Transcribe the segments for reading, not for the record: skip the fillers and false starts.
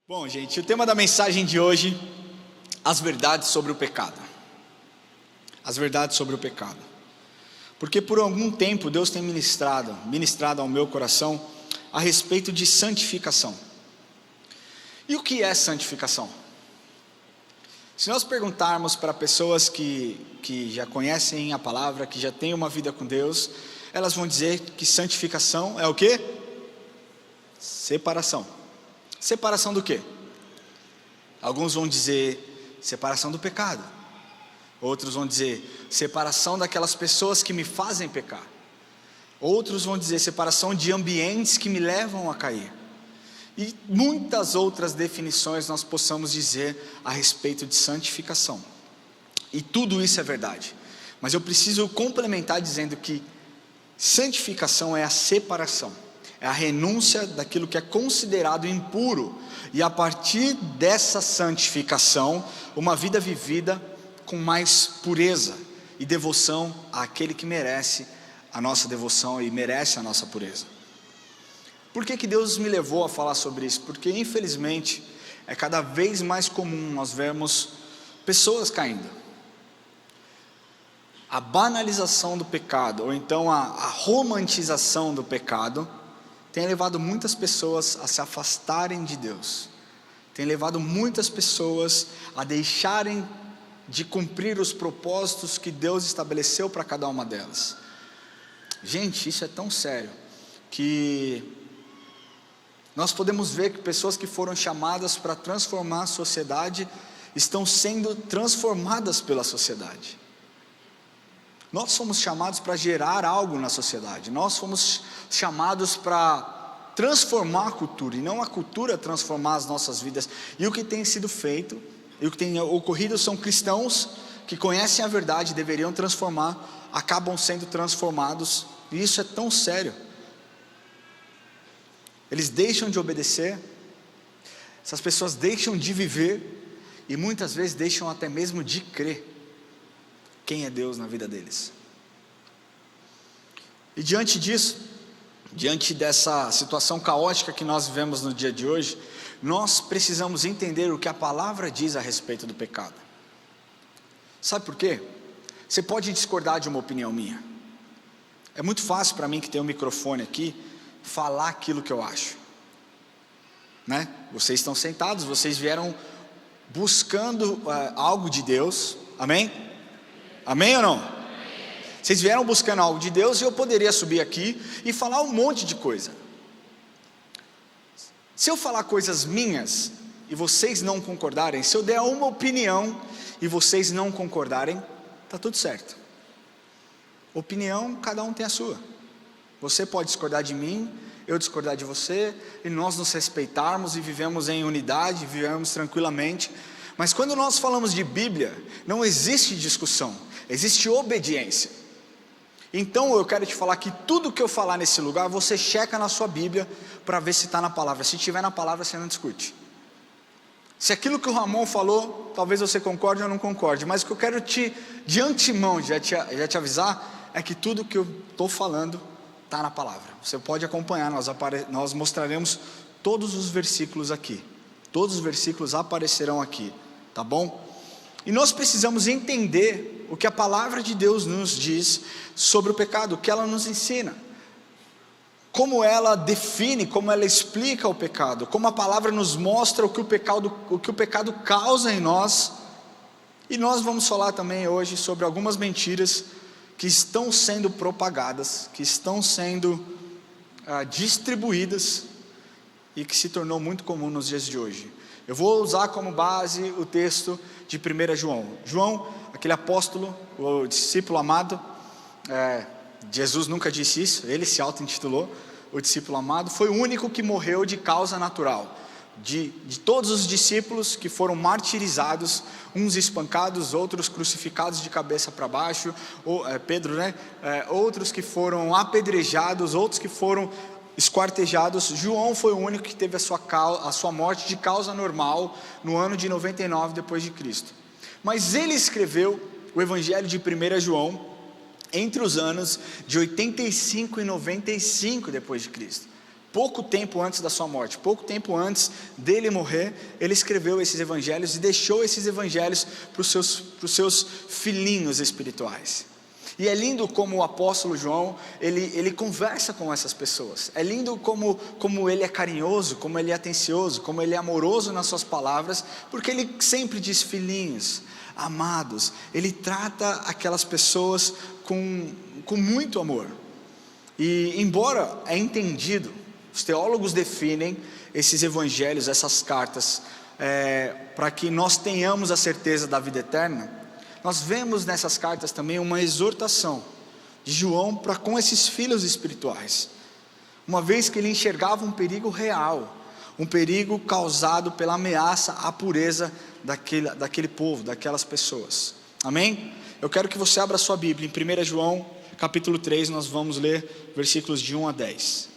Bom, gente, o tema da mensagem de hoje, as verdades sobre o pecado. As verdades sobre o pecado. Porque por algum tempo Deus tem ministrado ao meu coração a respeito de santificação. E o que é santificação? Se nós perguntarmos para pessoas que já conhecem a palavra, que já têm uma vida com Deus, elas vão dizer que santificação é o quê? Separação. Separação do quê? Alguns vão dizer separação do pecado. Outros vão dizer separação daquelas pessoas que me fazem pecar. Outros vão dizer separação de ambientes que me levam a cair. E muitas outras definições nós possamos dizer a respeito de santificação. E tudo isso é verdade. Mas eu preciso complementar dizendo que santificação é a separação. É a renúncia daquilo que é considerado impuro. E a partir dessa santificação, uma vida vivida com mais pureza e devoção àquele que merece a nossa devoção e merece a nossa pureza. Por que Deus me levou a falar sobre isso? Porque infelizmente é cada vez mais comum nós vermos pessoas caindo. A banalização do pecado, ou então a romantização do pecado, tem levado muitas pessoas a se afastarem de Deus. Tem levado muitas pessoas a deixarem de cumprir os propósitos que Deus estabeleceu para cada uma delas. Gente, isso é tão sério que nós podemos ver que pessoas que foram chamadas para transformar a sociedade estão sendo transformadas pela sociedade. Nós somos chamados para gerar algo na sociedade. Nós fomos chamados para transformar a cultura, e não a cultura transformar as nossas vidas. E o que tem sido feito, e o que tem ocorrido são cristãos que conhecem a verdade, deveriam transformar, acabam sendo transformados. E isso é tão sério. Eles deixam de obedecer, essas pessoas deixam de viver, e muitas vezes deixam até mesmo de crer quem é Deus na vida deles. E diante disso, diante dessa situação caótica que nós vivemos no dia de hoje, nós precisamos entender o que a palavra diz a respeito do pecado. Sabe por quê? Você pode discordar de uma opinião minha. É muito fácil para mim, que tenho um microfone aqui, falar aquilo que eu acho, né? Vocês estão sentados, vocês vieram buscando algo de Deus, amém? Amém ou não? Amém. Vocês vieram buscando algo de Deus, e eu poderia subir aqui e falar um monte de coisa. Se eu falar coisas minhas e vocês não concordarem, se eu der uma opinião e vocês não concordarem, está tudo certo. Opinião, cada um tem a sua. Você pode discordar de mim, eu discordar de você, e nós nos respeitarmos e vivemos em unidade, vivemos tranquilamente. Mas quando nós falamos de Bíblia, não existe discussão, existe obediência. Então eu quero te falar que tudo que eu falar nesse lugar, você checa na sua Bíblia para ver se está na palavra. Se tiver na palavra, você não discute. Se aquilo que o Ramon falou, talvez você concorde ou não concorde, mas o que eu quero de antemão já te avisar, é que tudo que eu estou falando está na palavra. Você pode acompanhar, nós mostraremos todos os versículos aqui. Todos os versículos aparecerão aqui, tá bom? E nós precisamos entender o que a palavra de Deus nos diz sobre o pecado, o que ela nos ensina, como ela define, como ela explica o pecado, como a palavra nos mostra o que o pecado causa em nós. E nós vamos falar também hoje sobre algumas mentiras que estão sendo propagadas, que estão sendo distribuídas, e que se tornou muito comum nos dias de hoje. Eu vou usar como base o texto de 1 João. João, aquele apóstolo, o discípulo amado, Jesus nunca disse isso, ele se auto-intitulou o discípulo amado, foi o único que morreu de causa natural. De todos os discípulos que foram martirizados, uns espancados, outros crucificados de cabeça para baixo, Pedro, né? Outros que foram apedrejados, outros que foram esquartejados, João foi o único que teve a sua morte de causa normal no ano de 99 depois de Cristo. Mas ele escreveu o Evangelho de 1 João entre os anos de 85 e 95 depois de Cristo. pouco tempo antes da sua morte, pouco tempo antes dele morrer, ele escreveu esses evangelhos e deixou esses evangelhos para os seus filhinhos espirituais. E é lindo como o apóstolo João, ele conversa com essas pessoas. É lindo como ele é carinhoso, como ele é atencioso, como ele é amoroso nas suas palavras, porque ele sempre diz filhinhos, amados. Ele trata aquelas pessoas com muito amor. E embora é entendido, os teólogos definem esses evangelhos, essas cartas, para que nós tenhamos a certeza da vida eterna. Nós vemos nessas cartas também uma exortação de João para com esses filhos espirituais, uma vez que ele enxergava um perigo real, um perigo causado pela ameaça à pureza daquele povo, daquelas pessoas. Amém? Eu quero que você abra sua Bíblia em 1 João capítulo 3, nós vamos ler versículos de 1 a 10.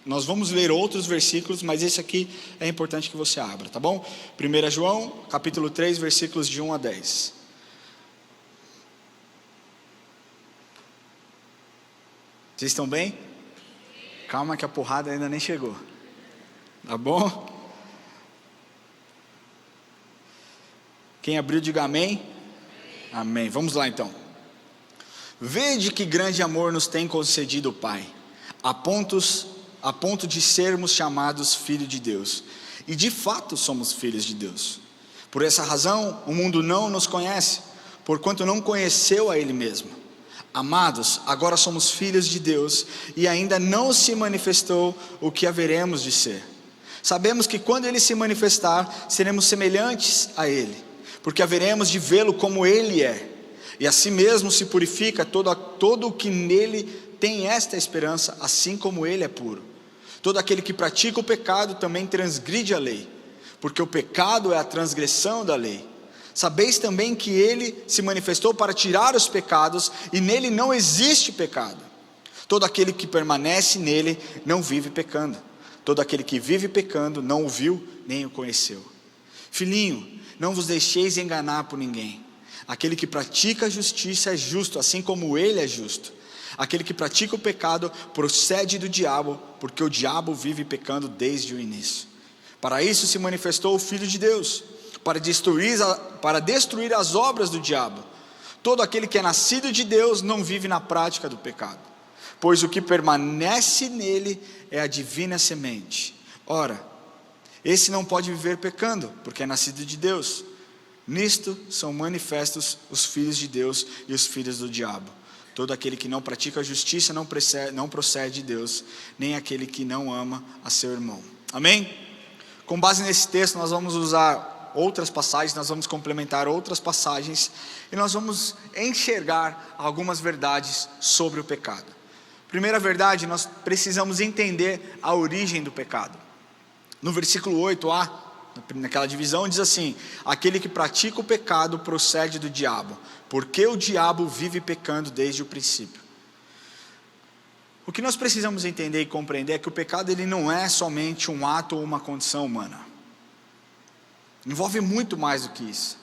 Nós vamos ler outros versículos, mas esse aqui é importante que você abra, tá bom? 1 João capítulo 3, versículos de 1 a 10. Vocês estão bem? Calma que a porrada ainda nem chegou. Tá bom? Quem abriu, diga amém. Amém. Vamos lá então. Vede que grande amor nos tem concedido o Pai, a ponto de sermos chamados filhos de Deus. E de fato somos filhos de Deus. Por essa razão o mundo não nos conhece, porquanto não conheceu a Ele mesmo. Amados, agora somos filhos de Deus, e ainda não se manifestou o que haveremos de ser. Sabemos que quando Ele se manifestar, seremos semelhantes a Ele, porque haveremos de vê-lo como Ele é. E assim mesmo se purifica todo o que nele tem esta esperança, assim como Ele é puro. Todo aquele que pratica o pecado também transgride a lei, porque o pecado é a transgressão da lei. Sabeis também que Ele se manifestou para tirar os pecados, e nele não existe pecado. Todo aquele que permanece nele não vive pecando. Todo aquele que vive pecando não o viu nem o conheceu. Filhinho, não vos deixeis enganar por ninguém. Aquele que pratica a justiça é justo, assim como Ele é justo. Aquele que pratica o pecado procede do diabo, porque o diabo vive pecando desde o início. Para isso se manifestou o Filho de Deus, para destruir as obras do diabo. Todo aquele que é nascido de Deus não vive na prática do pecado, pois o que permanece nele é a divina semente. Ora, esse não pode viver pecando, porque é nascido de Deus. Nisto são manifestos os filhos de Deus e os filhos do diabo. Todo aquele que não pratica a justiça não procede de Deus, nem aquele que não ama a seu irmão. Amém? Com base nesse texto nós vamos usar outras passagens, nós vamos complementar outras passagens, e nós vamos enxergar algumas verdades sobre o pecado. Primeira verdade, nós precisamos entender a origem do pecado. No versículo 8a, naquela divisão, diz assim: aquele que pratica o pecado procede do diabo, porque o diabo vive pecando desde o princípio. O que nós precisamos entender e compreender é que o pecado ele não é somente um ato ou uma condição humana. Envolve muito mais do que isso.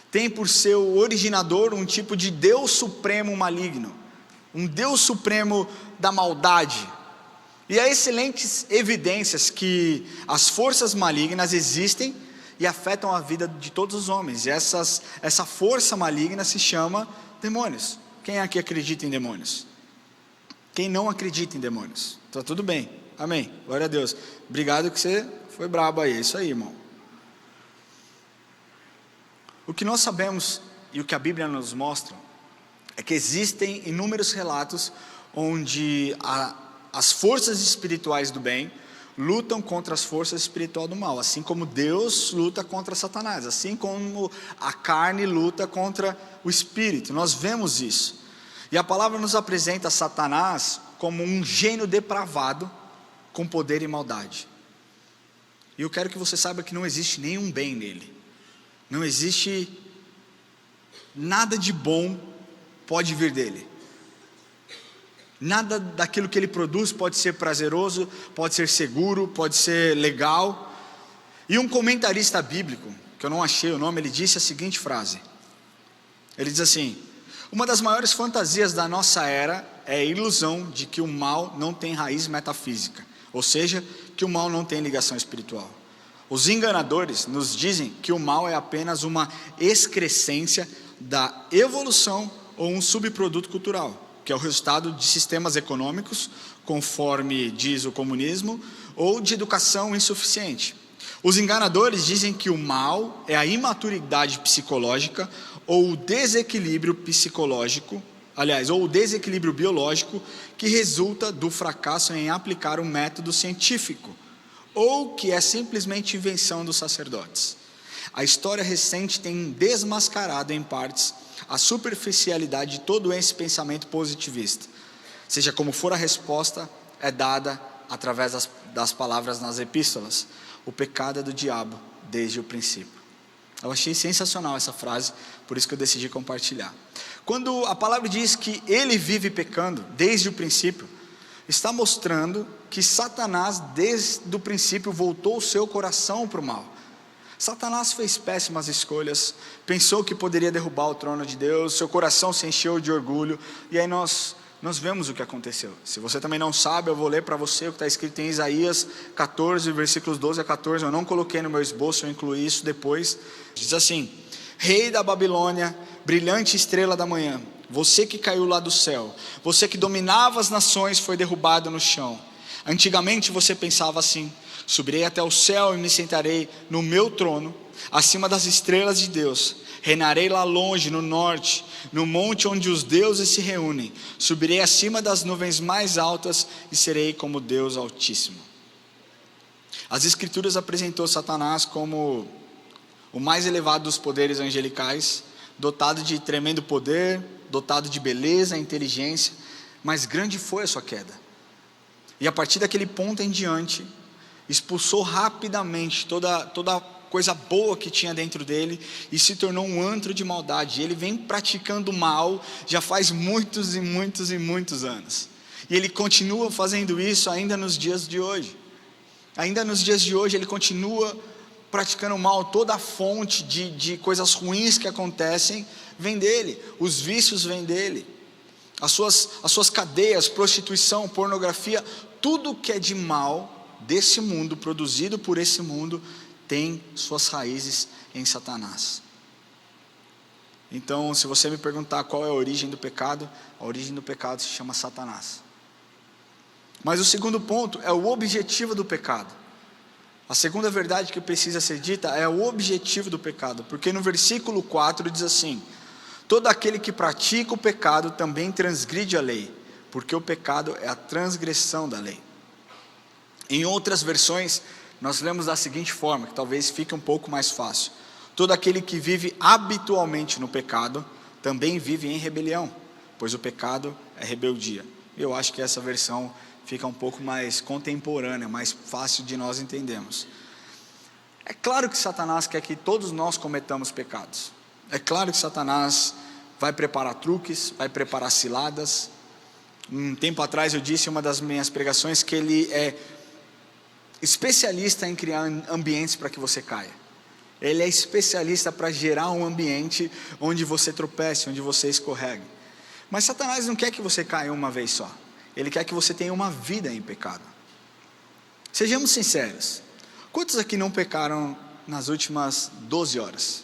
Tem por seu originador um tipo de Deus supremo maligno, um Deus supremo da maldade. E há excelentes evidências que as forças malignas existem e afetam a vida de todos os homens. E essa força maligna se chama demônios. Quem aqui acredita em demônios? Quem não acredita em demônios? Tá tudo bem, amém, glória a Deus. Obrigado que você foi brabo aí, é isso aí, irmão. O que nós sabemos e o que a Bíblia nos mostra é que existem inúmeros relatos onde as forças espirituais do bem lutam contra as forças espirituais do mal, assim como Deus luta contra Satanás, assim como a carne luta contra o espírito. Nós vemos isso. E a palavra nos apresenta Satanás como um gênio depravado com poder e maldade. E eu quero que você saiba que não existe nenhum bem nele. Não existe nada de bom pode vir dele. Nada daquilo que ele produz pode ser prazeroso, pode ser seguro, pode ser legal. E um comentarista bíblico, que eu não achei o nome, ele disse a seguinte frase. Ele diz assim: uma das maiores fantasias da nossa era é a ilusão de que o mal não tem raiz metafísica. ou seja, que o mal não tem ligação espiritual. Os enganadores nos dizem que o mal é apenas uma excrescência da evolução ou um subproduto cultural, que é o resultado de sistemas econômicos, conforme diz o comunismo, ou de educação insuficiente. Os enganadores dizem que o mal é a imaturidade psicológica ou o desequilíbrio psicológico, ou o desequilíbrio biológico que resulta do fracasso em aplicar um método científico, ou que é simplesmente invenção dos sacerdotes. A história recente tem desmascarado em partes a superficialidade de todo esse pensamento positivista. Seja como for, a resposta é dada através das palavras nas epístolas: o pecado é do diabo desde o princípio. Eu achei sensacional essa frase, por isso que eu decidi compartilhar. Quando a palavra diz que ele vive pecando desde o princípio, está mostrando que Satanás desde o princípio voltou o seu coração para o mal. Satanás fez péssimas escolhas, pensou que poderia derrubar o trono de Deus, seu coração se encheu de orgulho, e aí nós vemos o que aconteceu. Se você também não sabe, eu vou ler para você o que está escrito em Isaías 14, versículos 12 a 14, eu não coloquei no meu esboço, eu incluí isso depois. Diz assim: Rei da Babilônia, brilhante estrela da manhã, você que caiu lá do céu, você que dominava as nações, foi derrubado no chão. Antigamente você pensava assim: subirei até o céu e me sentarei no meu trono, acima das estrelas de Deus. Reinarei lá longe, no norte, no monte onde os deuses se reúnem. Subirei acima das nuvens mais altas e serei como Deus Altíssimo. As Escrituras apresentou Satanás como o mais elevado dos poderes angelicais, dotado de tremendo poder, dotado de beleza, inteligência, mas grande foi a sua queda. E a partir daquele ponto em diante, expulsou rapidamente toda coisa boa que tinha dentro dele e se tornou um antro de maldade. Ele vem praticando mal já faz muitos e muitos e muitos anos, e ele continua fazendo isso ainda nos dias de hoje. Ainda nos dias de hoje ele continua praticando mal. Toda a fonte de coisas ruins que acontecem vem dele, os vícios vêm dele, as suas cadeias, prostituição, pornografia, tudo que é de mal desse mundo, produzido por esse mundo, tem suas raízes em Satanás. Então, se você me perguntar qual é a origem do pecado se chama Satanás. Mas o segundo ponto é o objetivo do pecado. A segunda verdade que precisa ser dita é o objetivo do pecado, porque no versículo 4 diz assim: todo aquele que pratica o pecado também transgride a lei, porque o pecado é a transgressão da lei. Em outras versões, nós lemos da seguinte forma, que talvez fique um pouco mais fácil: todo aquele que vive habitualmente no pecado, também vive em rebelião, pois o pecado é rebeldia. Eu acho que essa versão fica um pouco mais contemporânea, mais fácil de nós entendermos. É claro que Satanás quer que todos nós cometamos pecados. É claro que Satanás vai preparar truques, vai preparar ciladas. Um tempo atrás eu disse em uma das minhas pregações que ele é especialista em criar ambientes para que você caia. Ele é especialista para gerar um ambiente onde você tropece, onde você escorregue. Mas Satanás não quer que você caia uma vez só. Ele quer que você tenha uma vida em pecado. Sejamos sinceros, quantos aqui não pecaram nas últimas 12 horas?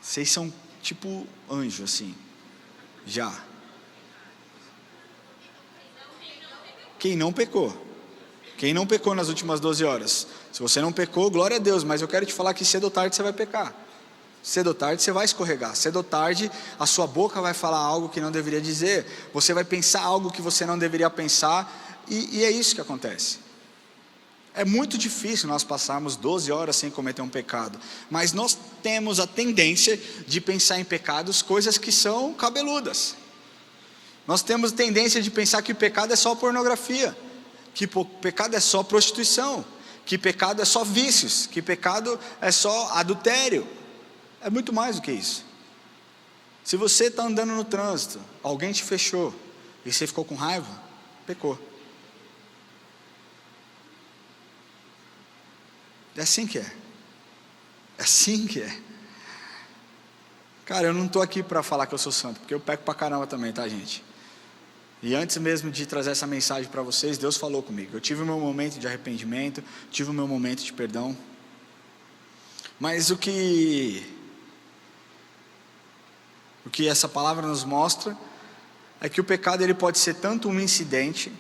Vocês são tipo anjo assim, já. Quem não pecou? Quem não pecou nas últimas 12 horas? Se você não pecou, glória a Deus, mas eu quero te falar que cedo ou tarde você vai pecar. Cedo ou tarde você vai escorregar. Cedo ou tarde a sua boca vai falar algo que não deveria dizer. Você vai pensar algo que você não deveria pensar. E é isso que acontece. É muito difícil nós passarmos 12 horas sem cometer um pecado. Mas nós temos a tendência de pensar em pecados, coisas que são cabeludas. Nós temos tendência de pensar que o pecado é só pornografia, que pecado é só prostituição, que pecado é só vícios, que pecado é só adultério. É muito mais do que isso. Se você está andando no trânsito, alguém te fechou e você ficou com raiva, pecou. É assim que é. É assim que é. Cara, eu não estou aqui para falar que eu sou santo, porque eu peco pra caramba também, tá, gente? E antes mesmo de trazer essa mensagem para vocês, Deus falou comigo. Eu tive o meu momento de arrependimento, tive o meu momento de perdão. Mas o que essa palavra nos mostra é que o pecado ele pode ser tanto um incidente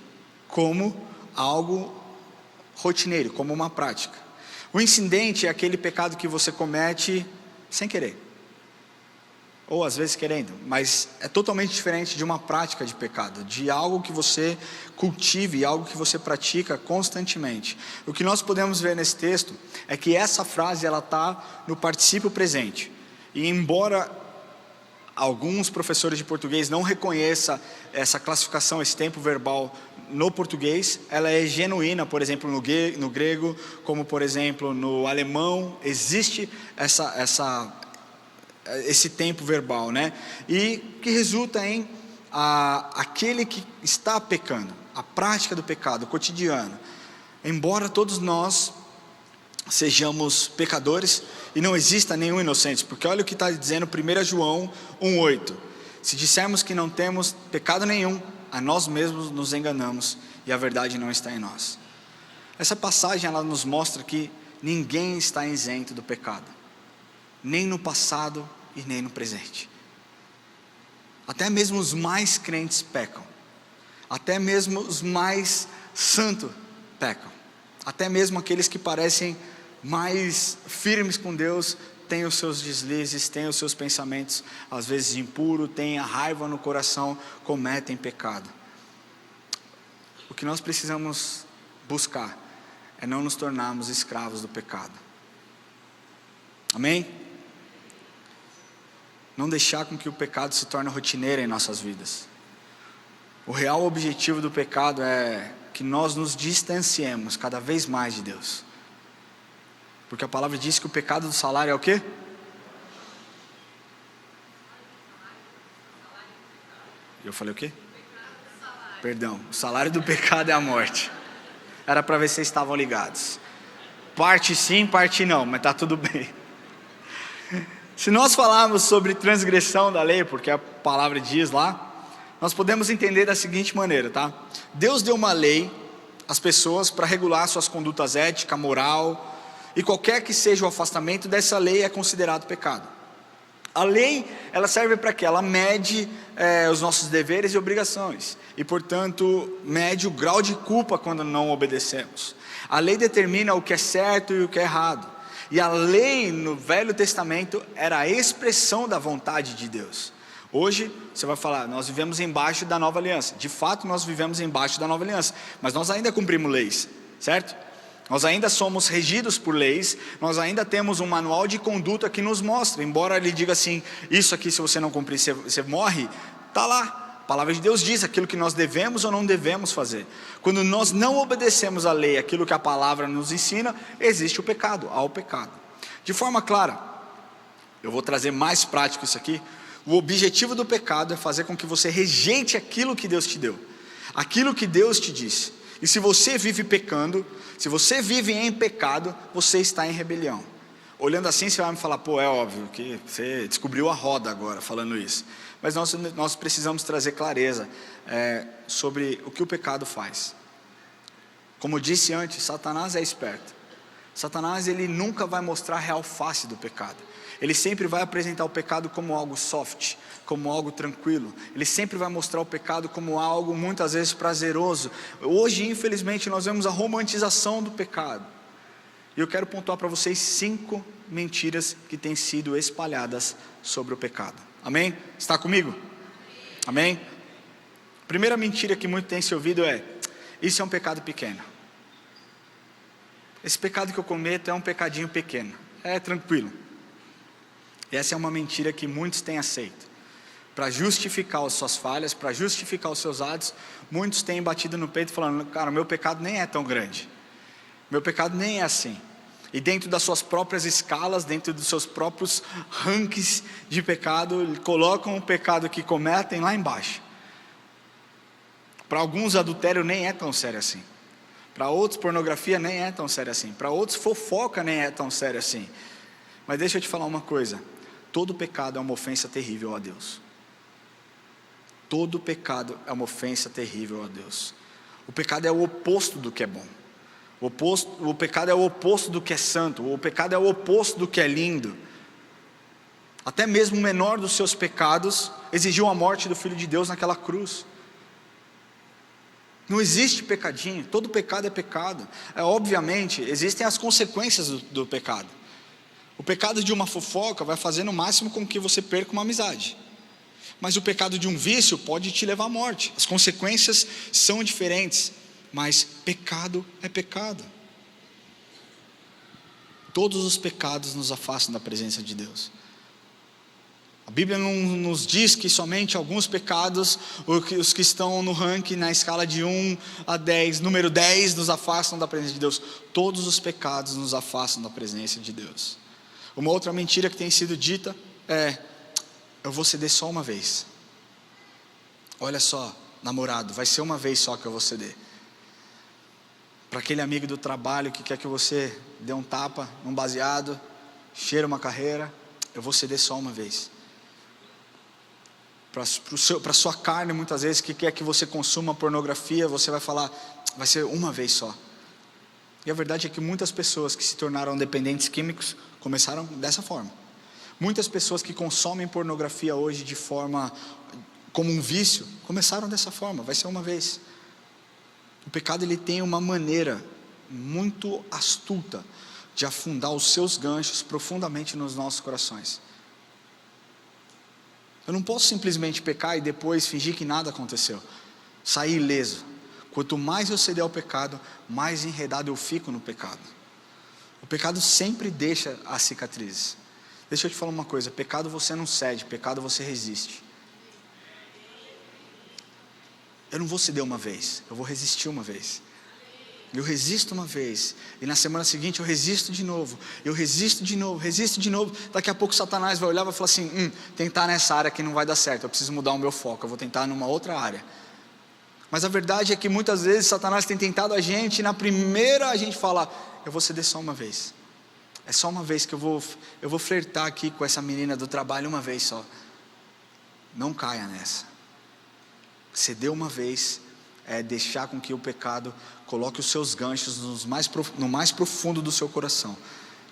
como algo rotineiro, como uma prática. O incidente é aquele pecado que você comete sem querer, ou às vezes querendo, mas é totalmente diferente de uma prática de pecado, de algo que você cultive, algo que você pratica constantemente. O que nós podemos ver nesse texto é que essa frase ela está no particípio presente, e embora alguns professores de português não reconheçam essa classificação, esse tempo verbal no português, ela é genuína, por exemplo, no grego, como por exemplo no alemão, existe esse tempo verbal, né? E que resulta em aquele que está pecando, a prática do pecado, o cotidiano. Embora todos nós sejamos pecadores, e não exista nenhum inocente, porque olha o que está dizendo 1 João 1,8: se dissermos que não temos pecado nenhum, a nós mesmos nos enganamos, e a verdade não está em nós. Essa passagem ela nos mostra que ninguém está isento do pecado, nem no passado e nem no presente. Até mesmo os mais crentes pecam, até mesmo os mais santos pecam, até mesmo aqueles que parecem mais firmes com Deus têm os seus deslizes, têm os seus pensamentos às vezes impuros, têm a raiva no coração, cometem pecado. O que nós precisamos buscar é não nos tornarmos escravos do pecado. Amém? Não deixar com que o pecado se torne rotineiro em nossas vidas. O real objetivo do pecado é que nós nos distanciemos cada vez mais de Deus. Porque a palavra diz que o pecado do salário é o quê? Eu falei o quê? Perdão, o salário do pecado é a morte. Era para ver se vocês estavam ligados. Parte sim, parte não, mas está tudo bem. Se nós falarmos sobre transgressão da lei, porque a palavra diz lá, nós podemos entender da seguinte maneira, tá? Deus deu uma lei às pessoas para regular suas condutas ética, moral, e qualquer que seja o afastamento dessa lei é considerado pecado. A lei, ela serve para quê? Ela mede os nossos deveres e obrigações, e portanto mede o grau de culpa quando não obedecemos. A lei determina o que é certo e o que é errado, e a lei no Velho Testamento era a expressão da vontade de Deus. Hoje você vai falar, nós vivemos embaixo da nova aliança. De fato nós vivemos embaixo da nova aliança, mas nós ainda cumprimos leis, certo? Nós ainda somos regidos por leis, nós ainda temos um manual de conduta que nos mostra, embora ele diga assim, isso aqui se você não cumprir você morre, está lá, a palavra de Deus diz aquilo que nós devemos ou não devemos fazer. Quando nós não obedecemos a lei, aquilo que a palavra nos ensina, existe o pecado, há o pecado. De forma clara, eu vou trazer mais prático isso aqui, o objetivo do pecado é fazer com que você rejeite aquilo que Deus te deu, aquilo que Deus te disse. E se você vive pecando, se você vive em pecado, você está em rebelião. Olhando assim você vai me falar, pô, é óbvio que você descobriu a roda agora falando isso. Mas nós precisamos trazer clareza sobre o que o pecado faz. Como eu disse antes, Satanás é esperto. Satanás ele nunca vai mostrar a real face do pecado. Ele sempre vai apresentar o pecado como algo soft, como algo tranquilo. Ele sempre vai mostrar o pecado como algo muitas vezes prazeroso. Hoje, infelizmente, nós vemos a romantização do pecado. E eu quero pontuar para vocês 5 mentiras que têm sido espalhadas sobre o pecado. Amém? Está comigo? Amém? Primeira mentira que muito tem se ouvido é, isso é um pecado pequeno. Esse pecado que eu cometo é um pecadinho pequeno, é tranquilo. Essa é uma mentira que muitos têm aceito. Para justificar as suas falhas, para justificar os seus atos, muitos têm batido no peito falando, cara, meu pecado nem é tão grande. Meu pecado nem é assim. E dentro das suas próprias escalas, dentro dos seus próprios rankings de pecado, colocam o pecado que cometem lá embaixo. Para alguns adultério nem é tão sério assim. Para outros pornografia nem é tão sério assim. Para outros fofoca nem é tão sério assim. Mas deixa eu te falar uma coisa. Todo pecado é uma ofensa terrível a Deus. todo pecado é uma ofensa terrível a Deus. O pecado é o oposto do que é bom. O pecado é o oposto do que é santo. O pecado é o oposto do que é lindo. Até mesmo o menor dos seus pecados exigiu a morte do Filho de Deus naquela cruz. Não existe pecadinho, todo pecado é pecado. Obviamente, existem as consequências do pecado. O pecado de uma fofoca vai fazer no máximo com que você perca uma amizade. Mas o pecado de um vício pode te levar à morte. As consequências são diferentes, mas pecado é pecado. Todos os pecados nos afastam da presença de Deus. A Bíblia não nos diz que somente alguns pecados, os que estão no ranking, na escala de 1 a 10, número 10, nos afastam da presença de Deus. Todos os pecados nos afastam da presença de Deus. Uma outra mentira que tem sido dita é: eu vou ceder só uma vez. Olha só, namorado, vai ser uma vez só que eu vou ceder. Para aquele amigo do trabalho que quer que você dê um tapa, um baseado, cheire uma carreira, eu vou ceder só uma vez. Para a sua carne, muitas vezes, que quer que você consuma pornografia, você vai falar, vai ser uma vez só. E a verdade é que muitas pessoas que se tornaram dependentes químicos começaram dessa forma. Muitas pessoas que consomem pornografia hoje de forma, como um vício, começaram dessa forma, vai ser uma vez. O pecado, ele tem uma maneira muito astuta de afundar os seus ganchos profundamente nos nossos corações. Eu não posso simplesmente pecar e depois fingir que nada aconteceu, sair ileso. Quanto mais eu ceder ao pecado, mais enredado eu fico no pecado. O pecado sempre deixa as cicatrizes. Deixa eu te falar uma coisa: pecado você não cede, pecado você resiste. Eu não vou ceder uma vez, eu vou resistir uma vez. Eu resisto uma vez, e na semana seguinte eu resisto de novo, eu resisto de novo, resisto de novo. Daqui a pouco Satanás vai olhar e vai falar assim: tentar nessa área que não vai dar certo, eu preciso mudar o meu foco, eu vou tentar numa outra área. Mas a verdade é que muitas vezes Satanás tem tentado a gente, e na primeira a gente fala: eu vou ceder só uma vez. É só uma vez que eu vou flertar aqui com essa menina do trabalho uma vez só. Não caia nessa. Ceder uma vez é deixar com que o pecado coloque os seus ganchos no mais profundo do seu coração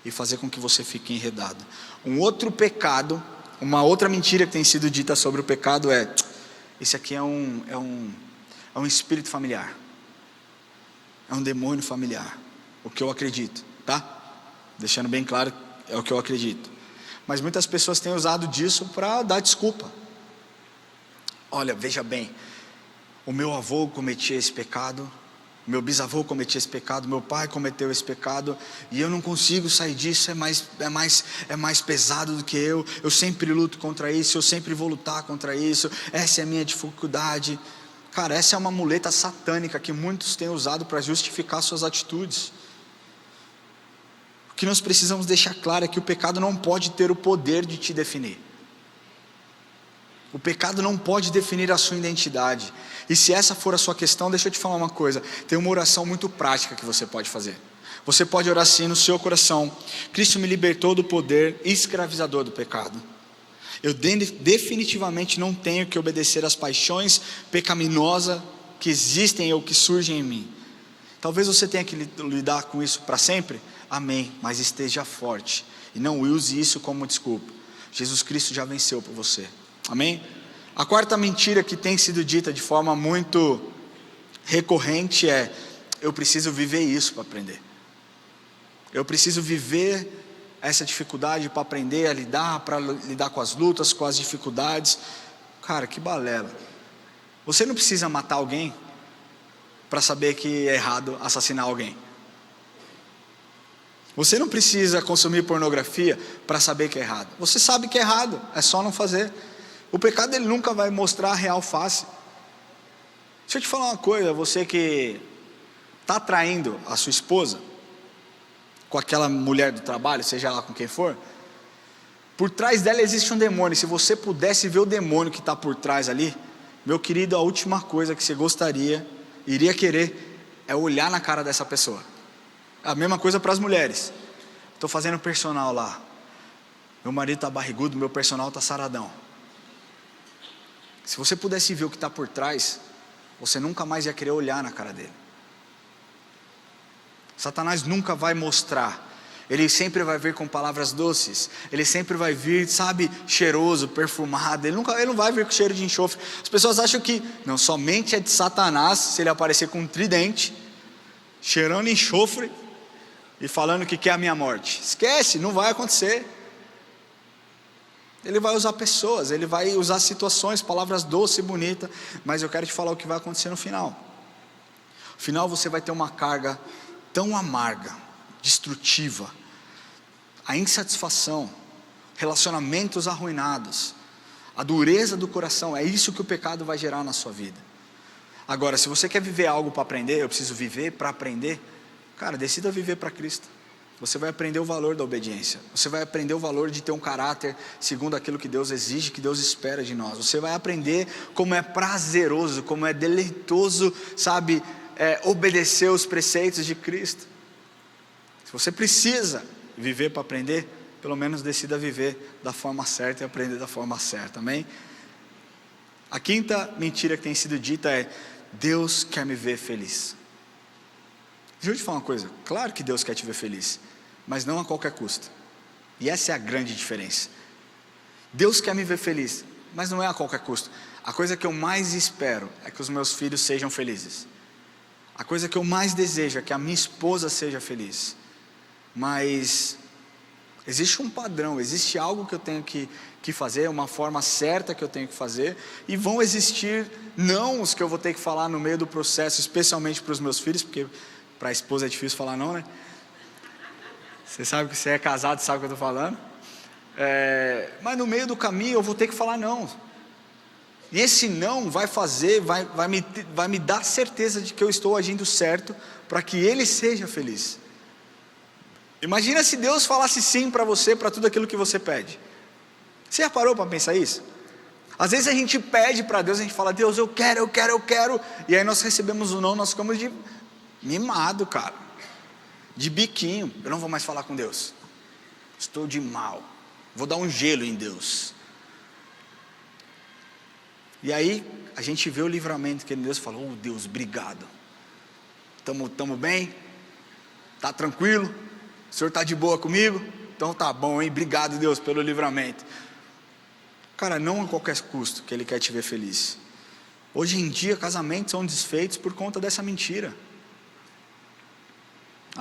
e fazer com que você fique enredado. Um outro pecado, uma outra mentira que tem sido dita sobre o pecado é: esse aqui é um espírito familiar, é um demônio familiar. O que eu acredito, tá? Deixando bem claro, é o que eu acredito. Mas muitas pessoas têm usado disso para dar desculpa. Olha, veja bem, o meu avô cometia esse pecado, meu bisavô cometia esse pecado, meu pai cometeu esse pecado, e eu não consigo sair disso, é mais pesado do que eu sempre luto contra isso, eu sempre vou lutar contra isso, essa é a minha dificuldade. Cara, essa é uma muleta satânica que muitos têm usado para justificar suas atitudes. O que nós precisamos deixar claro é que o pecado não pode ter o poder de te definir. O pecado não pode definir a sua identidade. E se essa for a sua questão, deixa eu te falar uma coisa: tem uma oração muito prática que você pode fazer. Você pode orar assim no seu coração: Cristo me libertou do poder escravizador do pecado. Eu definitivamente não tenho que obedecer às paixões pecaminosas que existem ou que surgem em mim. Talvez você tenha que lidar com isso para sempre. Amém, mas esteja forte e não use isso como desculpa. Jesus Cristo já venceu por você. Amém? A quarta mentira que tem sido dita de forma muito recorrente é: eu preciso viver isso para aprender. Eu preciso viver essa dificuldade para aprender a lidar, para lidar com as lutas, com as dificuldades. Cara, que balela. Você não precisa matar alguém para saber que é errado assassinar alguém. Você não precisa consumir pornografia para saber que é errado. Você sabe que é errado, é só não fazer. O pecado, ele nunca vai mostrar a real face. Deixa eu te falar uma coisa: você que está traindo a sua esposa com aquela mulher do trabalho, seja lá com quem for, por trás dela existe um demônio. Se você pudesse ver o demônio que está por trás ali, meu querido, a última coisa que você iria querer é olhar na cara dessa pessoa. A mesma coisa para as mulheres. Estou fazendo personal lá, meu marido está barrigudo, meu personal está saradão. Se você pudesse ver o que está por trás, você nunca mais ia querer olhar na cara dele. Satanás nunca vai mostrar. Ele sempre vai vir com palavras doces. Ele sempre vai vir, sabe, cheiroso, perfumado. Ele não vai vir com cheiro de enxofre. As pessoas acham que, não, somente é de Satanás se ele aparecer com um tridente, cheirando enxofre e falando que quer a minha morte. Esquece, não vai acontecer. Ele vai usar pessoas, ele vai usar situações, palavras doces e bonitas. Mas eu quero te falar o que vai acontecer no final. No final você vai ter uma carga tão amarga, destrutiva, a insatisfação, relacionamentos arruinados, a dureza do coração. É isso que o pecado vai gerar na sua vida. Agora, se você quer viver algo para aprender, eu preciso viver para aprender, cara, decida viver para Cristo. Você vai aprender o valor da obediência, você vai aprender o valor de ter um caráter segundo aquilo que Deus exige, que Deus espera de nós. Você vai aprender como é prazeroso, como é deleitoso, sabe, obedecer os preceitos de Cristo. Se você precisa viver para aprender, pelo menos decida viver da forma certa e aprender da forma certa, amém? A quinta mentira que tem sido dita é: Deus quer me ver feliz. Deixa eu te falar uma coisa, claro que Deus quer te ver feliz, mas não a qualquer custo. E essa é a grande diferença. Deus quer me ver feliz, mas não é a qualquer custo. A coisa que eu mais espero é que os meus filhos sejam felizes. A coisa que eu mais desejo é que a minha esposa seja feliz. Mas existe um padrão, existe algo que eu tenho que fazer, uma forma certa que eu tenho que fazer, e vão existir nãos que eu vou ter que falar no meio do processo, especialmente para os meus filhos, porque para a esposa é difícil falar não, né? Você sabe que você é casado, sabe o que eu estou falando. Mas no meio do caminho eu vou ter que falar não. E esse não vai me dar certeza de que eu estou agindo certo, para que ele seja feliz. Imagina se Deus falasse sim para você, para tudo aquilo que você pede. Você já parou para pensar isso? Às vezes a gente pede para Deus, a gente fala: Deus, eu quero, e aí nós recebemos o não, nós ficamos de mimado, cara, de biquinho. Eu não vou mais falar com Deus, estou de mal, vou dar um gelo em Deus. E aí a gente vê o livramento que Deus falou: oh Deus, obrigado, estamos bem, está tranquilo, o Senhor está de boa comigo? Então tá bom, hein? Obrigado, Deus, pelo livramento. Cara, não a qualquer custo que Ele quer te ver feliz. Hoje em dia casamentos são desfeitos por conta dessa mentira.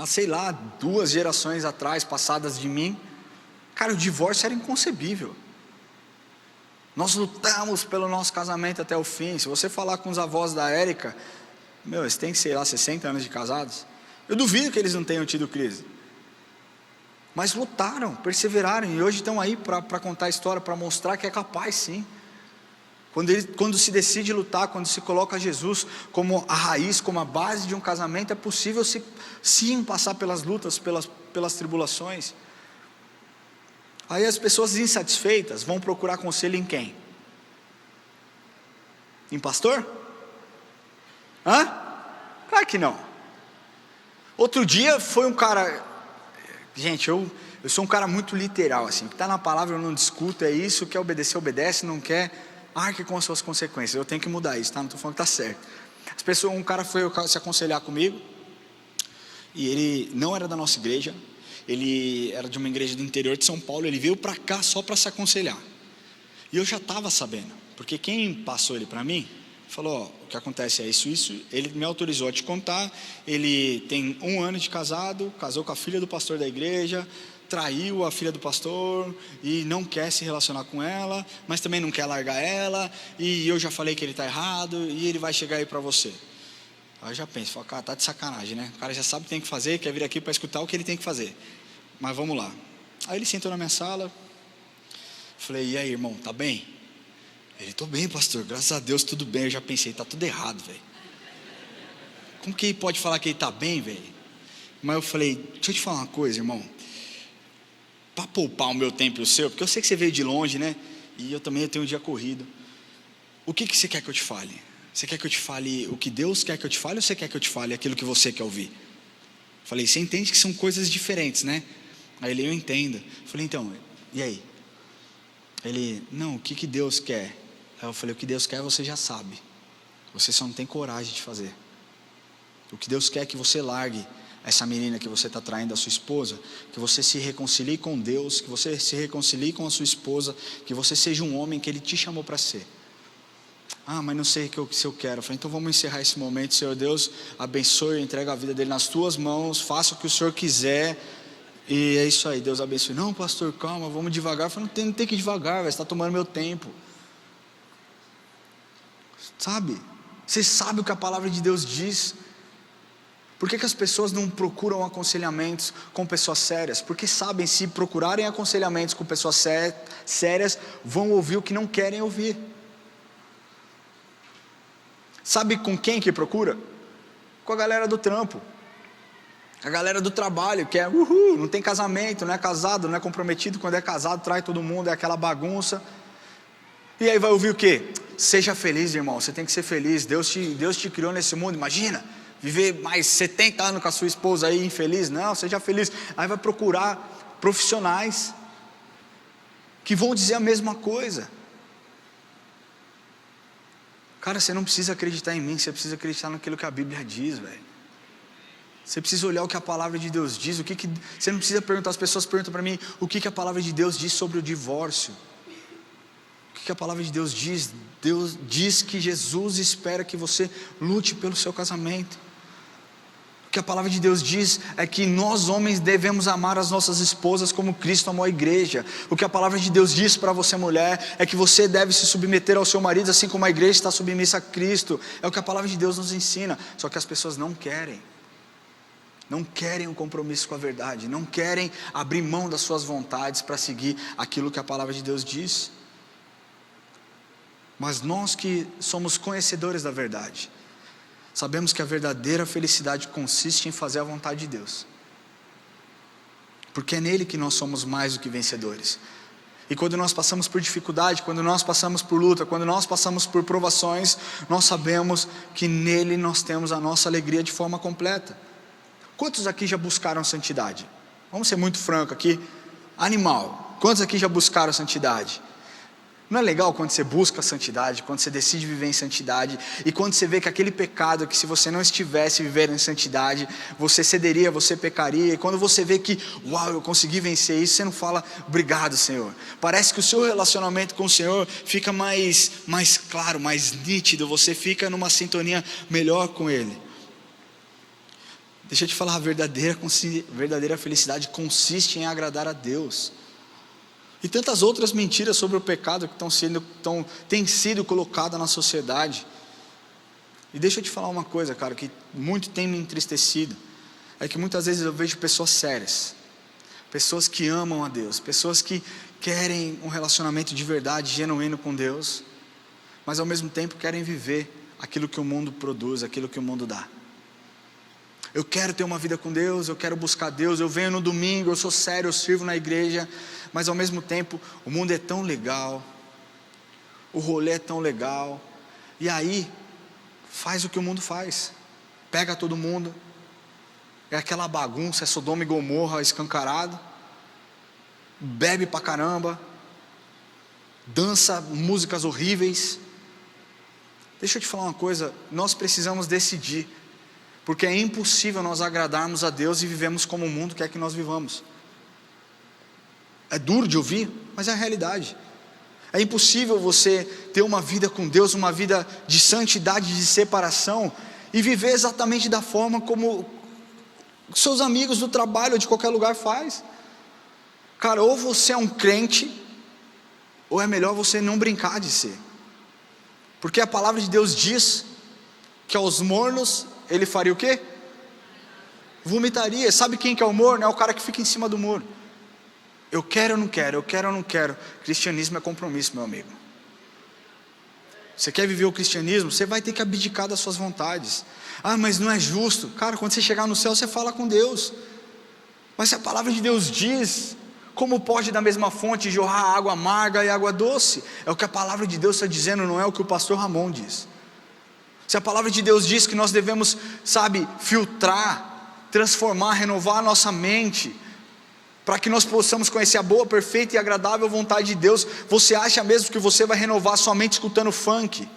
Sei lá, 2 gerações atrás, passadas de mim, cara, o divórcio era inconcebível. Nós lutamos pelo nosso casamento até o fim. Se você falar com os avós da Érica, eles têm, sei lá, 60 anos de casados, eu duvido que eles não tenham tido crise. Mas lutaram, perseveraram, e hoje estão aí para contar a história, para mostrar que é capaz sim. Quando se decide lutar, quando se coloca Jesus como a raiz, como a base de um casamento, é possível sim passar pelas lutas, pelas tribulações. Aí as pessoas insatisfeitas vão procurar conselho em quem? Em pastor? Claro que não. Outro dia foi um cara... Gente, eu sou um cara muito literal, assim, que está na palavra eu não discuto, é isso, quer obedecer, obedece, não quer, arque com as suas consequências. Eu tenho que mudar isso, tá? Não estou falando que está certo. Um cara foi se aconselhar comigo, e ele não era da nossa igreja, ele era de uma igreja do interior de São Paulo, ele veio para cá só para se aconselhar. E eu já estava sabendo, porque quem passou ele para mim, falou: o que acontece é isso, ele me autorizou a te contar. Ele tem 1 ano de casado, casou com a filha do pastor da igreja, traiu a filha do pastor e não quer se relacionar com ela, mas também não quer largar ela, e eu já falei que ele está errado, e ele vai chegar aí para você. Aí eu já penso, cara, tá de sacanagem, né? O cara já sabe o que tem que fazer, quer vir aqui para escutar o que ele tem que fazer, mas vamos lá. Aí ele sentou na minha sala, falei: e aí, irmão, tá bem? Ele: tô bem, pastor, graças a Deus, tudo bem. Eu já pensei, tá tudo errado, velho. Como que ele pode falar que ele tá bem, velho? Mas eu falei: deixa eu te falar uma coisa, irmão, para poupar o meu tempo e o seu, porque eu sei que você veio de longe, né? E eu também tenho um dia corrido. O que você quer que eu te fale? Você quer que eu te fale o que Deus quer que eu te fale, ou você quer que eu te fale aquilo que você quer ouvir? Falei: você entende que são coisas diferentes, né? Aí ele: eu entendo. Falei: então, e aí? Ele: não, o que Deus quer Aí eu falei: o que Deus quer você já sabe, você só não tem coragem de fazer. O que Deus quer é que você largue essa menina que você está traindo, a sua esposa, que você se reconcilie com Deus, que você se reconcilie com a sua esposa, que você seja um homem que Ele te chamou para ser. Ah, mas não sei se eu quero. Eu falei: então vamos encerrar esse momento. Senhor Deus, abençoe, entrega a vida dele nas tuas mãos, faça o que o Senhor quiser, e é isso aí, Deus abençoe. Não, pastor, calma, vamos devagar. Eu falei: não tem que ir devagar, você está tomando meu tempo. Sabe, você sabe o que a palavra de Deus diz. Por que as pessoas não procuram aconselhamentos com pessoas sérias? Porque sabem, se procurarem aconselhamentos com pessoas sérias, vão ouvir o que não querem ouvir. Sabe com quem que procura? Com a galera do trampo, a galera do trabalho, que é não tem casamento, não é casado, não é comprometido. Quando é casado, trai todo mundo, é aquela bagunça. E aí vai ouvir o quê? Seja feliz, irmão, você tem que ser feliz, Deus te criou nesse mundo. Imagina, viver mais 70 anos com a sua esposa aí infeliz. Não, seja feliz. Aí vai procurar profissionais que vão dizer a mesma coisa. Cara, você não precisa acreditar em mim, você precisa acreditar naquilo que a Bíblia diz, velho. Você precisa olhar o que a palavra de Deus diz. Você não precisa perguntar. As pessoas perguntam para mim o que a palavra de Deus diz sobre o divórcio. O que a palavra de Deus diz? Deus diz que Jesus espera que você lute pelo seu casamento. O que a palavra de Deus diz é que nós homens devemos amar as nossas esposas como Cristo amou a igreja. O que a palavra de Deus diz para você, mulher, é que você deve se submeter ao seu marido assim como a igreja está submissa a Cristo. É o que a palavra de Deus nos ensina. Só que as pessoas não querem um compromisso com a verdade, não querem abrir mão das suas vontades para seguir aquilo que a palavra de Deus diz. Mas nós que somos conhecedores da verdade, sabemos que a verdadeira felicidade consiste em fazer a vontade de Deus, porque é nele que nós somos mais do que vencedores. E quando nós passamos por dificuldade, quando nós passamos por luta, quando nós passamos por provações, nós sabemos que nele nós temos a nossa alegria de forma completa. Quantos aqui já buscaram santidade? Vamos ser muito franco aqui. Animal, quantos aqui já buscaram santidade? Não é legal quando você busca a santidade, quando você decide viver em santidade, e quando você vê que aquele pecado que se você não estivesse vivendo em santidade, você cederia, você pecaria, e quando você vê que, uau, eu consegui vencer isso, você não fala, obrigado, Senhor. Parece que o seu relacionamento com o Senhor fica mais claro, mais nítido, você fica numa sintonia melhor com Ele. Deixa eu te falar, a verdadeira felicidade consiste em agradar a Deus. E tantas outras mentiras sobre o pecado que têm sido colocadas na sociedade. E deixa eu te falar uma coisa, cara, que muito tem me entristecido. É que muitas vezes eu vejo pessoas sérias, pessoas que amam a Deus, pessoas que querem um relacionamento de verdade, genuíno com Deus, mas ao mesmo tempo querem viver aquilo que o mundo produz, aquilo que o mundo dá. Eu quero ter uma vida com Deus, eu quero buscar Deus, eu venho no domingo, eu sou sério, eu sirvo na igreja, mas ao mesmo tempo o mundo é tão legal, o rolê é tão legal, e aí faz o que o mundo faz, pega todo mundo, é aquela bagunça, é Sodoma e Gomorra escancarado, bebe pra caramba, dança músicas horríveis. Deixa eu te falar uma coisa, nós precisamos decidir, porque é impossível nós agradarmos a Deus e vivemos como o mundo quer que nós vivamos. É duro de ouvir, mas é a realidade. É impossível você ter uma vida com Deus, uma vida de santidade, de separação, e viver exatamente da forma como seus amigos do trabalho ou de qualquer lugar faz. Cara, ou você é um crente, ou é melhor você não brincar de ser. Porque a palavra de Deus diz que aos mornos ele faria o quê? Vomitaria. Sabe quem que é o morno? É o cara que fica em cima do muro. Eu quero ou não quero, eu quero ou não quero. Cristianismo é compromisso, meu amigo. Você quer viver o cristianismo? Você vai ter que abdicar das suas vontades. Ah, mas não é justo. Cara, quando você chegar no céu, você fala com Deus. Mas se a palavra de Deus diz, como pode da mesma fonte jorrar água amarga e água doce? É o que a palavra de Deus está dizendo, não é o que o pastor Ramon diz. Se a palavra de Deus diz que nós devemos, filtrar, transformar, renovar a nossa mente, para que nós possamos conhecer a boa, perfeita e agradável vontade de Deus. Você acha mesmo que você vai renovar somente escutando funk?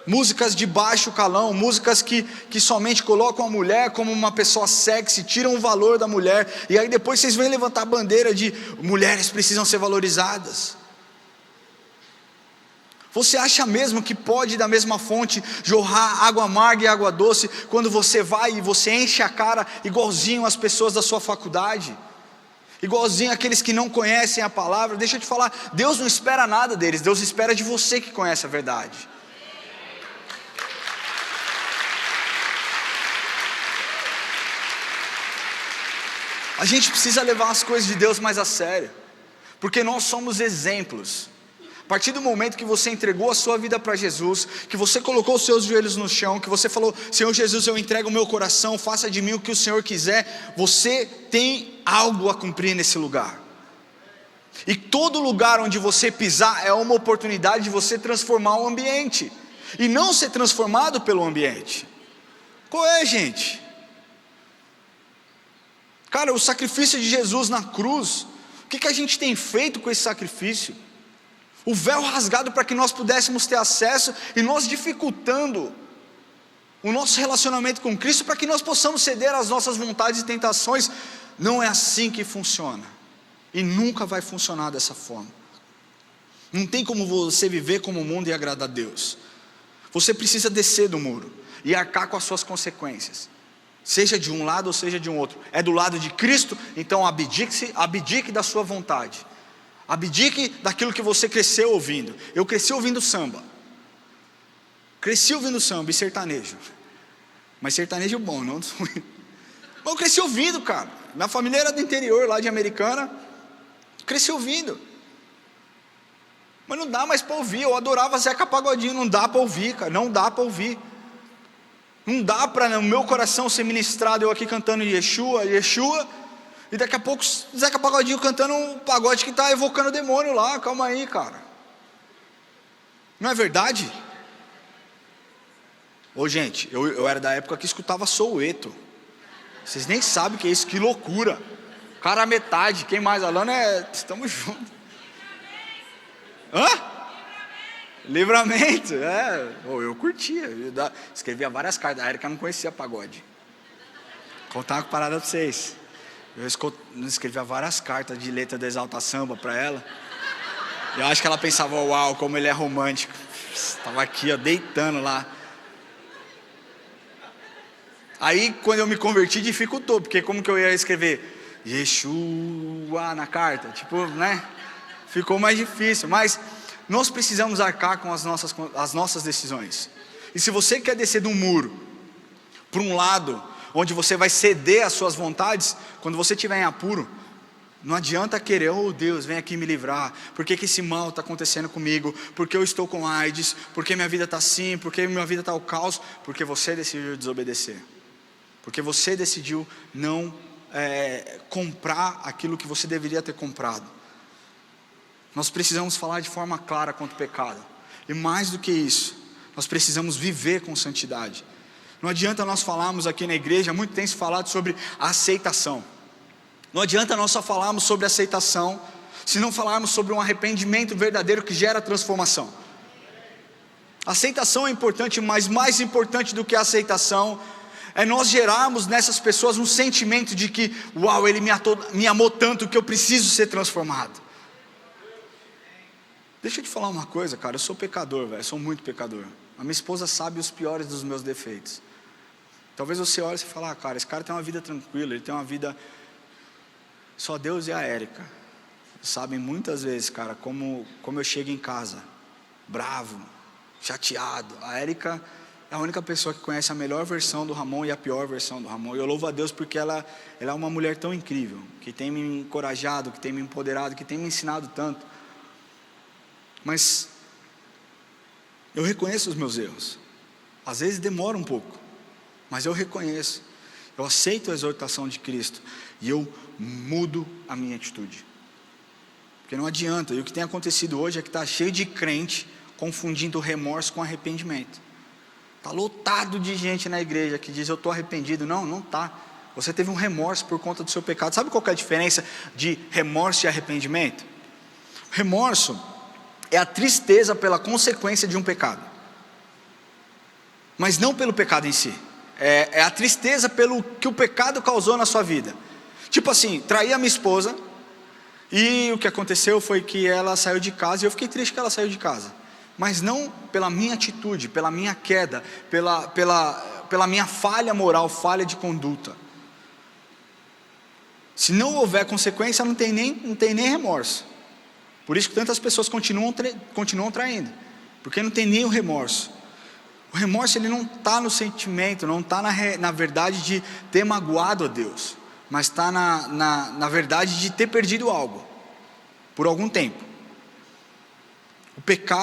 Músicas de baixo calão, músicas que somente colocam a mulher como uma pessoa sexy, tiram o valor da mulher, e aí depois vocês vêm levantar a bandeira de mulheres precisam ser valorizadas. Você acha mesmo que pode da mesma fonte jorrar água amarga e água doce, quando você vai e você enche a cara igualzinho as pessoas da sua faculdade? Igualzinho aqueles que não conhecem a palavra? Deixa eu te falar, Deus não espera nada deles, Deus espera de você que conhece a verdade. A gente precisa levar as coisas de Deus mais a sério, porque nós somos exemplos. A partir do momento que você entregou a sua vida para Jesus, que você colocou os seus joelhos no chão, que você falou: Senhor Jesus, eu entrego o meu coração, faça de mim o que o Senhor quiser, você tem algo a cumprir nesse lugar. E todo lugar onde você pisar é uma oportunidade de você transformar o ambiente, e não ser transformado pelo ambiente. Qual é, gente? Cara, o sacrifício de Jesus na cruz, o que a gente tem feito com esse sacrifício? O véu rasgado para que nós pudéssemos ter acesso, e nós dificultando o nosso relacionamento com Cristo para que nós possamos ceder às nossas vontades e tentações. Não é assim que funciona, e nunca vai funcionar dessa forma. Não tem como você viver como o mundo e agradar a Deus. Você precisa descer do muro e arcar com as suas consequências, seja de um lado ou seja de um outro. É do lado de Cristo, então abdique da sua vontade, abdique daquilo que você cresceu ouvindo. Eu cresci ouvindo samba, e sertanejo, mas sertanejo bom, não. Mas eu cresci ouvindo, cara. Minha família era do interior, lá de Americana, cresci ouvindo, mas não dá mais para ouvir. Eu adorava Zeca Pagodinho, não dá para ouvir, cara, não dá para ouvir. Não dá para no meu coração ser ministrado eu aqui cantando Yeshua, Yeshua, e daqui a pouco Zeca Pagodinho cantando um pagode que está evocando o demônio lá. Calma aí, cara. Não é verdade? Ô gente, eu era da época que escutava Soweto. Vocês nem sabem o que é isso, que loucura. Cara, a metade, quem mais? Alana estamos juntos. Hã? Livramento, eu curtia, escrevia várias cartas. A Erika não conhecia pagode. Contar uma parada para vocês. Eu escrevia várias cartas de letra do Exalta Samba para ela. Eu acho que ela pensava: uau, como ele é romântico. Estava aqui, deitando lá. Aí quando eu me converti dificultou, porque como que eu ia escrever Yeshua na carta? Tipo, né? Ficou mais difícil, mas nós precisamos arcar com as nossas decisões. E se você quer descer de um muro para um lado onde você vai ceder às suas vontades, quando você estiver em apuro, não adianta querer: oh Deus, vem aqui me livrar, por que esse mal está acontecendo comigo, porque eu estou com AIDS, porque minha vida está assim, porque minha vida está ao caos. Porque você decidiu desobedecer, porque você decidiu não comprar aquilo que você deveria ter comprado. Nós precisamos falar de forma clara contra o pecado, e mais do que isso, nós precisamos viver com santidade. Não adianta nós falarmos aqui na igreja, muito tem se falado sobre a aceitação. Não adianta nós só falarmos sobre aceitação, se não falarmos sobre um arrependimento verdadeiro que gera transformação. Aceitação é importante, mas mais importante do que a aceitação é nós gerarmos nessas pessoas um sentimento de que: uau, ele me amou tanto que eu preciso ser transformado. Deixa eu te falar uma coisa, cara, eu sou pecador, velho, sou muito pecador. A minha esposa sabe os piores dos meus defeitos. Talvez você olhe e fale: ah, cara, esse cara tem uma vida tranquila, ele tem uma vida... Só Deus e a Erika sabem muitas vezes, cara, como eu chego em casa, bravo, chateado. A Erika é a única pessoa que conhece a melhor versão do Ramon e a pior versão do Ramon. E eu louvo a Deus porque ela é uma mulher tão incrível, que tem me encorajado, que tem me empoderado, que tem me ensinado tanto. Mas eu reconheço os meus erros. Às vezes demora um pouco, mas eu reconheço. Eu aceito a exortação de Cristo e eu mudo a minha atitude. Porque não adianta. E o que tem acontecido hoje é que está cheio de crente confundindo remorso com arrependimento. Está lotado de gente na igreja que diz: eu estou arrependido. Não está. Você teve um remorso por conta do seu pecado. Sabe qual que é a diferença de remorso e arrependimento? Remorso é a tristeza pela consequência de um pecado, mas não pelo pecado em si. É a tristeza pelo que o pecado causou na sua vida. Tipo assim, traí a minha esposa, e o que aconteceu foi que ela saiu de casa, e eu fiquei triste que ela saiu de casa, mas não pela minha atitude, pela minha queda, pela minha falha moral, falha de conduta. Se não houver consequência, não tem nem remorso. Por isso que tantas pessoas continuam traindo, porque não tem nem o remorso. O remorso, ele não está no sentimento, não está na verdade de ter magoado a Deus, mas está na verdade de ter perdido algo, por algum tempo.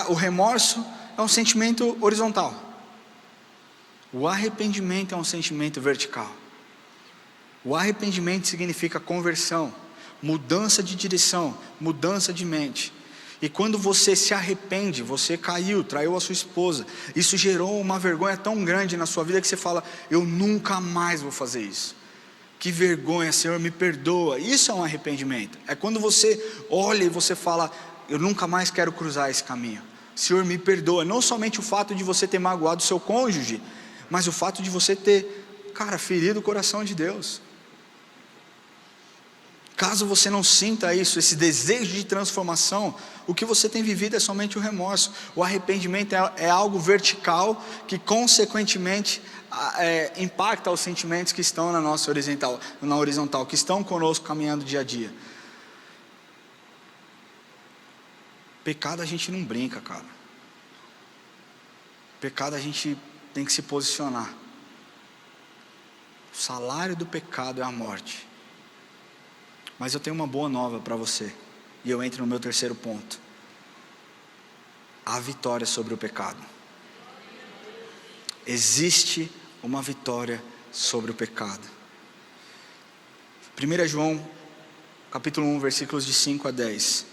O remorso é um sentimento horizontal, o arrependimento é um sentimento vertical. O arrependimento significa conversão, mudança de direção, mudança de mente. E quando você se arrepende, você caiu, traiu a sua esposa, isso gerou uma vergonha tão grande na sua vida que você fala: eu nunca mais vou fazer isso. Que vergonha, Senhor, me perdoa. Isso é um arrependimento. É quando você olha e você fala: eu nunca mais quero cruzar esse caminho. Senhor, me perdoa. Não somente o fato de você ter magoado o seu cônjuge, mas o fato de você ter, ferido o coração de Deus. Caso você não sinta isso, esse desejo de transformação, o que você tem vivido é somente o remorso. O arrependimento é algo vertical, que consequentemente impacta os sentimentos que estão na horizontal, que estão conosco caminhando dia a dia. Pecado a gente não brinca, cara. Pecado a gente tem que se posicionar. O salário do pecado é a morte. Mas eu tenho uma boa nova para você, e eu entro no meu terceiro ponto: a vitória sobre o pecado. Existe uma vitória sobre o pecado. 1 João, capítulo 1, versículos de 5 a 10.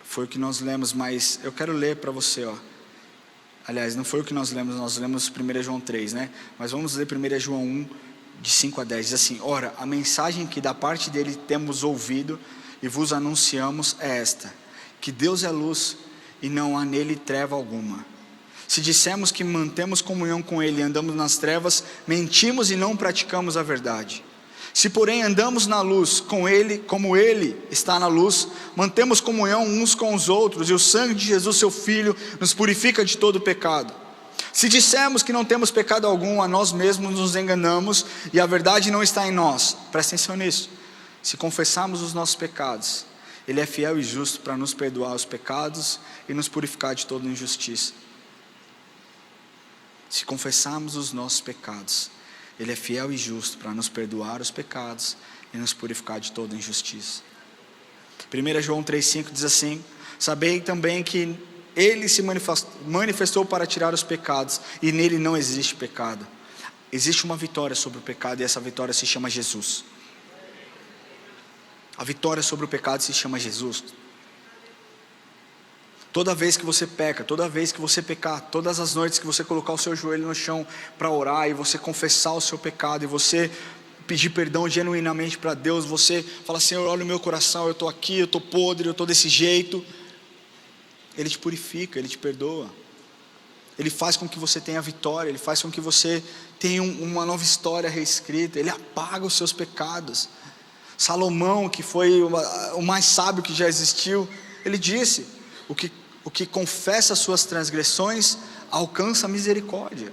Foi o que nós lemos, mas eu quero ler para você, Aliás, não foi o que nós lemos 1 João 3, né? Mas vamos ler 1 João 1, de 5 a 10, diz assim: ora, a mensagem que da parte dele temos ouvido e vos anunciamos é esta: que Deus é luz e não há nele treva alguma. Se dissermos que mantemos comunhão com ele e andamos nas trevas, mentimos e não praticamos a verdade. Se porém andamos na luz com ele, como ele está na luz, mantemos comunhão uns com os outros, e o sangue de Jesus, seu Filho, nos purifica de todo pecado. Se dissermos que não temos pecado algum, a nós mesmos nos enganamos e a verdade não está em nós. Presta atenção nisso. Se confessarmos os nossos pecados, ele é fiel e justo para nos perdoar os pecados e nos purificar de toda injustiça. Se confessarmos os nossos pecados, ele é fiel e justo para nos perdoar os pecados e nos purificar de toda injustiça. 1 João 3,5 diz assim: sabei também que ele se manifestou para tirar os pecados, e nele não existe pecado. Existe uma vitória sobre o pecado, e essa vitória se chama Jesus. A vitória sobre o pecado se chama Jesus. Toda vez que você peca, toda vez que você pecar, todas as noites que você colocar o seu joelho no chão para orar, e você confessar o seu pecado, e você pedir perdão genuinamente para Deus, você fala: Senhor, olha o meu coração, eu estou aqui, eu estou podre, eu estou desse jeito. Ele te purifica, ele te perdoa. Ele faz com que você tenha vitória, ele faz com que você tenha uma nova história reescrita, ele apaga os seus pecados. Salomão, que foi o mais sábio que já existiu, ele disse: o que confessa as suas transgressões alcança a misericórdia.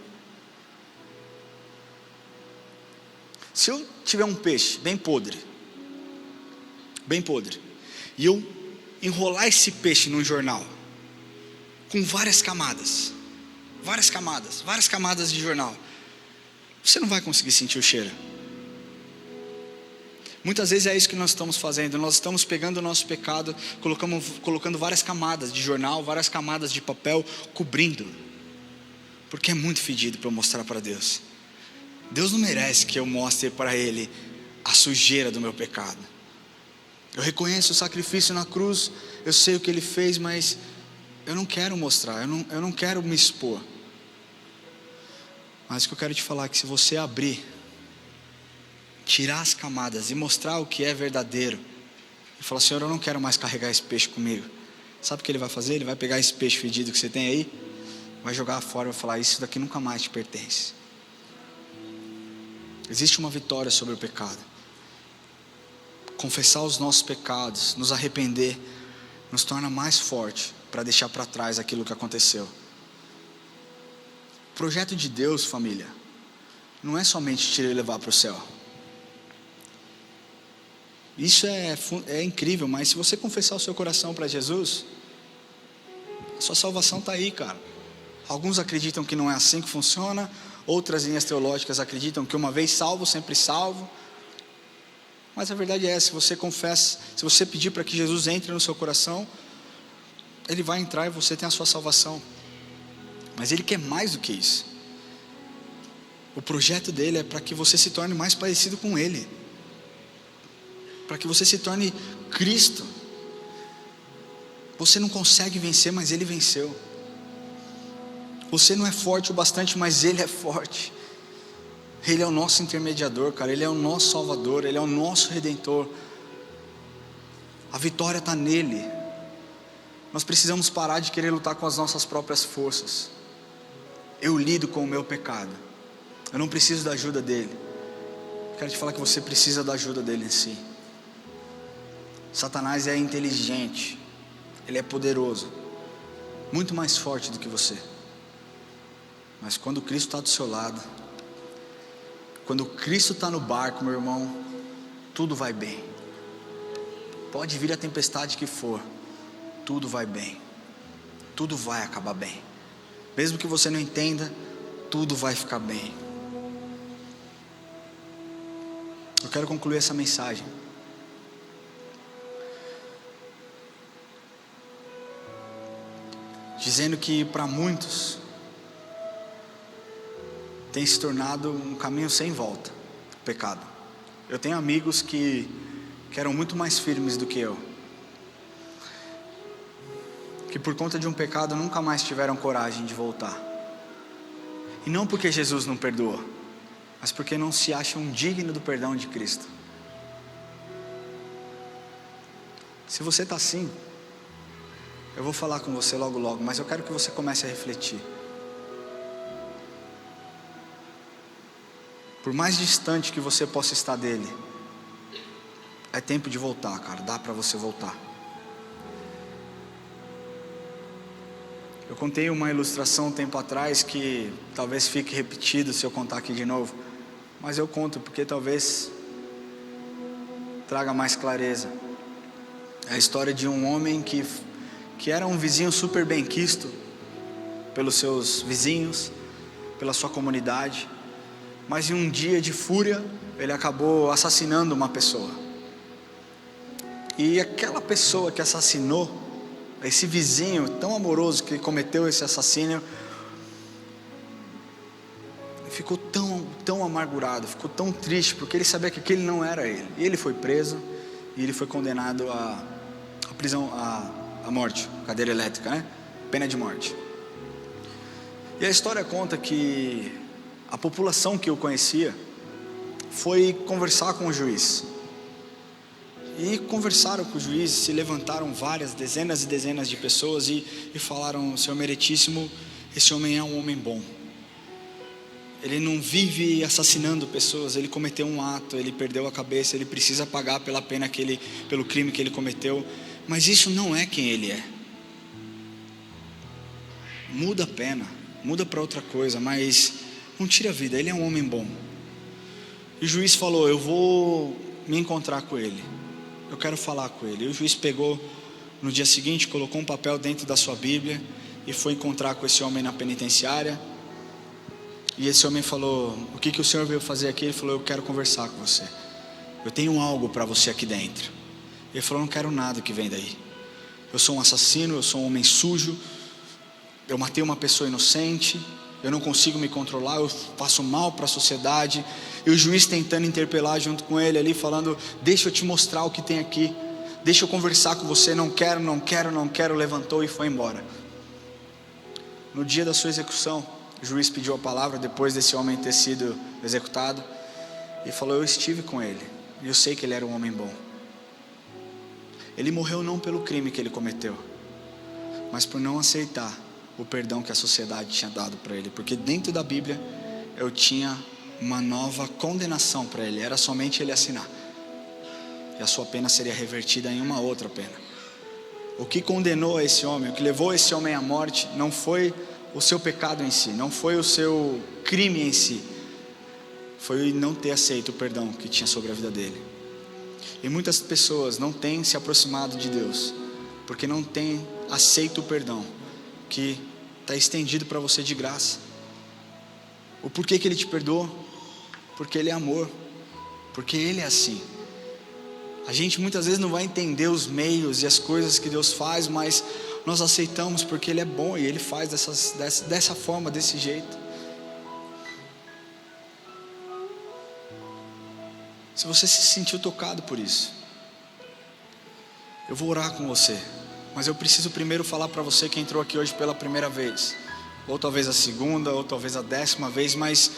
Se eu tiver um peixe bem podre, e eu enrolar esse peixe num jornal, com várias camadas de jornal, você não vai conseguir sentir o cheiro. Muitas vezes é isso que nós estamos fazendo. Nós estamos pegando o nosso pecado, colocando várias camadas de jornal, várias camadas de papel, cobrindo, porque é muito fedido para eu mostrar para Deus. Deus não merece que eu mostre para Ele a sujeira do meu pecado. Eu reconheço o sacrifício na cruz, eu sei o que Ele fez, mas eu não quero mostrar, eu não quero me expor. Mas o que eu quero te falar é que se você abrir, tirar as camadas e mostrar o que é verdadeiro, e falar: Senhor, eu não quero mais carregar esse peixe comigo. Sabe o que Ele vai fazer? Ele vai pegar esse peixe fedido que você tem aí, vai jogar fora e vai falar: isso daqui nunca mais te pertence. Existe uma vitória sobre o pecado. Confessar os nossos pecados, nos arrepender, nos torna mais forte para deixar para trás aquilo que aconteceu. O projeto de Deus, família, não é somente te levar para o céu. Isso é incrível, mas se você confessar o seu coração para Jesus, a sua salvação está aí, cara. Alguns acreditam que não é assim que funciona, outras linhas teológicas acreditam que uma vez salvo, sempre salvo. Mas a verdade é, se você confessa, se você pedir para que Jesus entre no seu coração, Ele vai entrar e você tem a sua salvação. Mas Ele quer mais do que isso. O projeto dele é para que você se torne mais parecido com Ele, para que você se torne Cristo. Você não consegue vencer, mas Ele venceu. Você não é forte o bastante, mas Ele é forte. Ele é o nosso intermediador, cara. Ele é o nosso Salvador, Ele é o nosso Redentor. A vitória está nele. Nós precisamos parar de querer lutar com as nossas próprias forças. Eu lido com o meu pecado, eu não preciso da ajuda dele. Quero te falar que você precisa da ajuda dele em si. Satanás é inteligente, ele é poderoso, muito mais forte do que você. Mas quando Cristo está do seu lado, quando Cristo está no barco, meu irmão, tudo vai bem. Pode vir a tempestade que for, tudo vai bem, tudo vai acabar bem. Mesmo que você não entenda, tudo vai ficar bem. Eu quero concluir essa mensagem dizendo que para muitos tem se tornado um caminho sem volta, o pecado. Eu tenho amigos que eram muito mais firmes do que eu, que por conta de um pecado nunca mais tiveram coragem de voltar. E não porque Jesus não perdoou, mas porque não se acham dignos do perdão de Cristo. Se você está assim, eu vou falar com você logo logo, mas eu quero que você comece a refletir. Por mais distante que você possa estar dele, é tempo de voltar, cara. Dá para você voltar. Eu contei uma ilustração um tempo atrás que talvez fique repetido se eu contar aqui de novo, mas eu conto porque talvez traga mais clareza. É a história de um homem que era um vizinho super benquisto pelos seus vizinhos, pela sua comunidade, mas em um dia de fúria ele acabou assassinando uma pessoa. E aquela pessoa que assassinou, esse vizinho tão amoroso que cometeu esse assassínio, ficou tão amargurado, ficou tão triste, porque ele sabia que aquele não era ele. E ele foi preso e ele foi condenado à prisão, à morte, cadeira elétrica, né? Pena de morte. E a história conta que a população que eu conhecia foi conversar com o juiz. E conversaram com o juiz, se levantaram dezenas e dezenas de pessoas e falaram: Senhor Meritíssimo, esse homem é um homem bom. Ele não vive assassinando pessoas, ele cometeu um ato, ele perdeu a cabeça, ele precisa pagar pela pena pelo crime que ele cometeu, mas isso não é quem ele é. Muda a pena, muda para outra coisa, mas não tira a vida, ele é um homem bom. E o juiz falou: eu vou me encontrar com ele, eu quero falar com ele. E o juiz pegou, no dia seguinte, colocou um papel dentro da sua Bíblia e foi encontrar com esse homem na penitenciária. E esse homem falou: o que o senhor veio fazer aqui? Ele falou: eu quero conversar com você, eu tenho algo para você aqui dentro. Ele falou: não quero nada que vem daí, eu sou um assassino, eu sou um homem sujo, eu matei uma pessoa inocente, eu não consigo me controlar, eu faço mal para a sociedade. E o juiz tentando interpelar junto com ele ali, falando: deixa eu te mostrar o que tem aqui, deixa eu conversar com você. Não quero, levantou e foi embora. No dia da sua execução, O juiz pediu a palavra depois desse homem ter sido executado e falou: eu estive com ele e eu sei que ele era um homem bom. Ele morreu não pelo crime que ele cometeu, mas por não aceitar o perdão que a sociedade tinha dado para ele, porque dentro da Bíblia eu tinha uma nova condenação para ele, era somente ele assinar, e a sua pena seria revertida em uma outra pena. O que condenou esse homem, o que levou esse homem à morte, não foi o seu pecado em si, não foi o seu crime em si, foi não ter aceito o perdão que tinha sobre a vida dele. E muitas pessoas não têm se aproximado de Deus, porque não têm aceito o perdão que está estendido para você de graça. O porquê que Ele te perdoou? Porque Ele é amor, porque Ele é assim. A gente muitas vezes não vai entender os meios e as coisas que Deus faz, mas nós aceitamos porque Ele é bom e Ele faz dessa forma, desse jeito. Se você se sentiu tocado por isso, eu vou orar com você, mas eu preciso primeiro falar para você que entrou aqui hoje pela primeira vez, ou talvez a segunda, ou talvez a 10ª vez, mas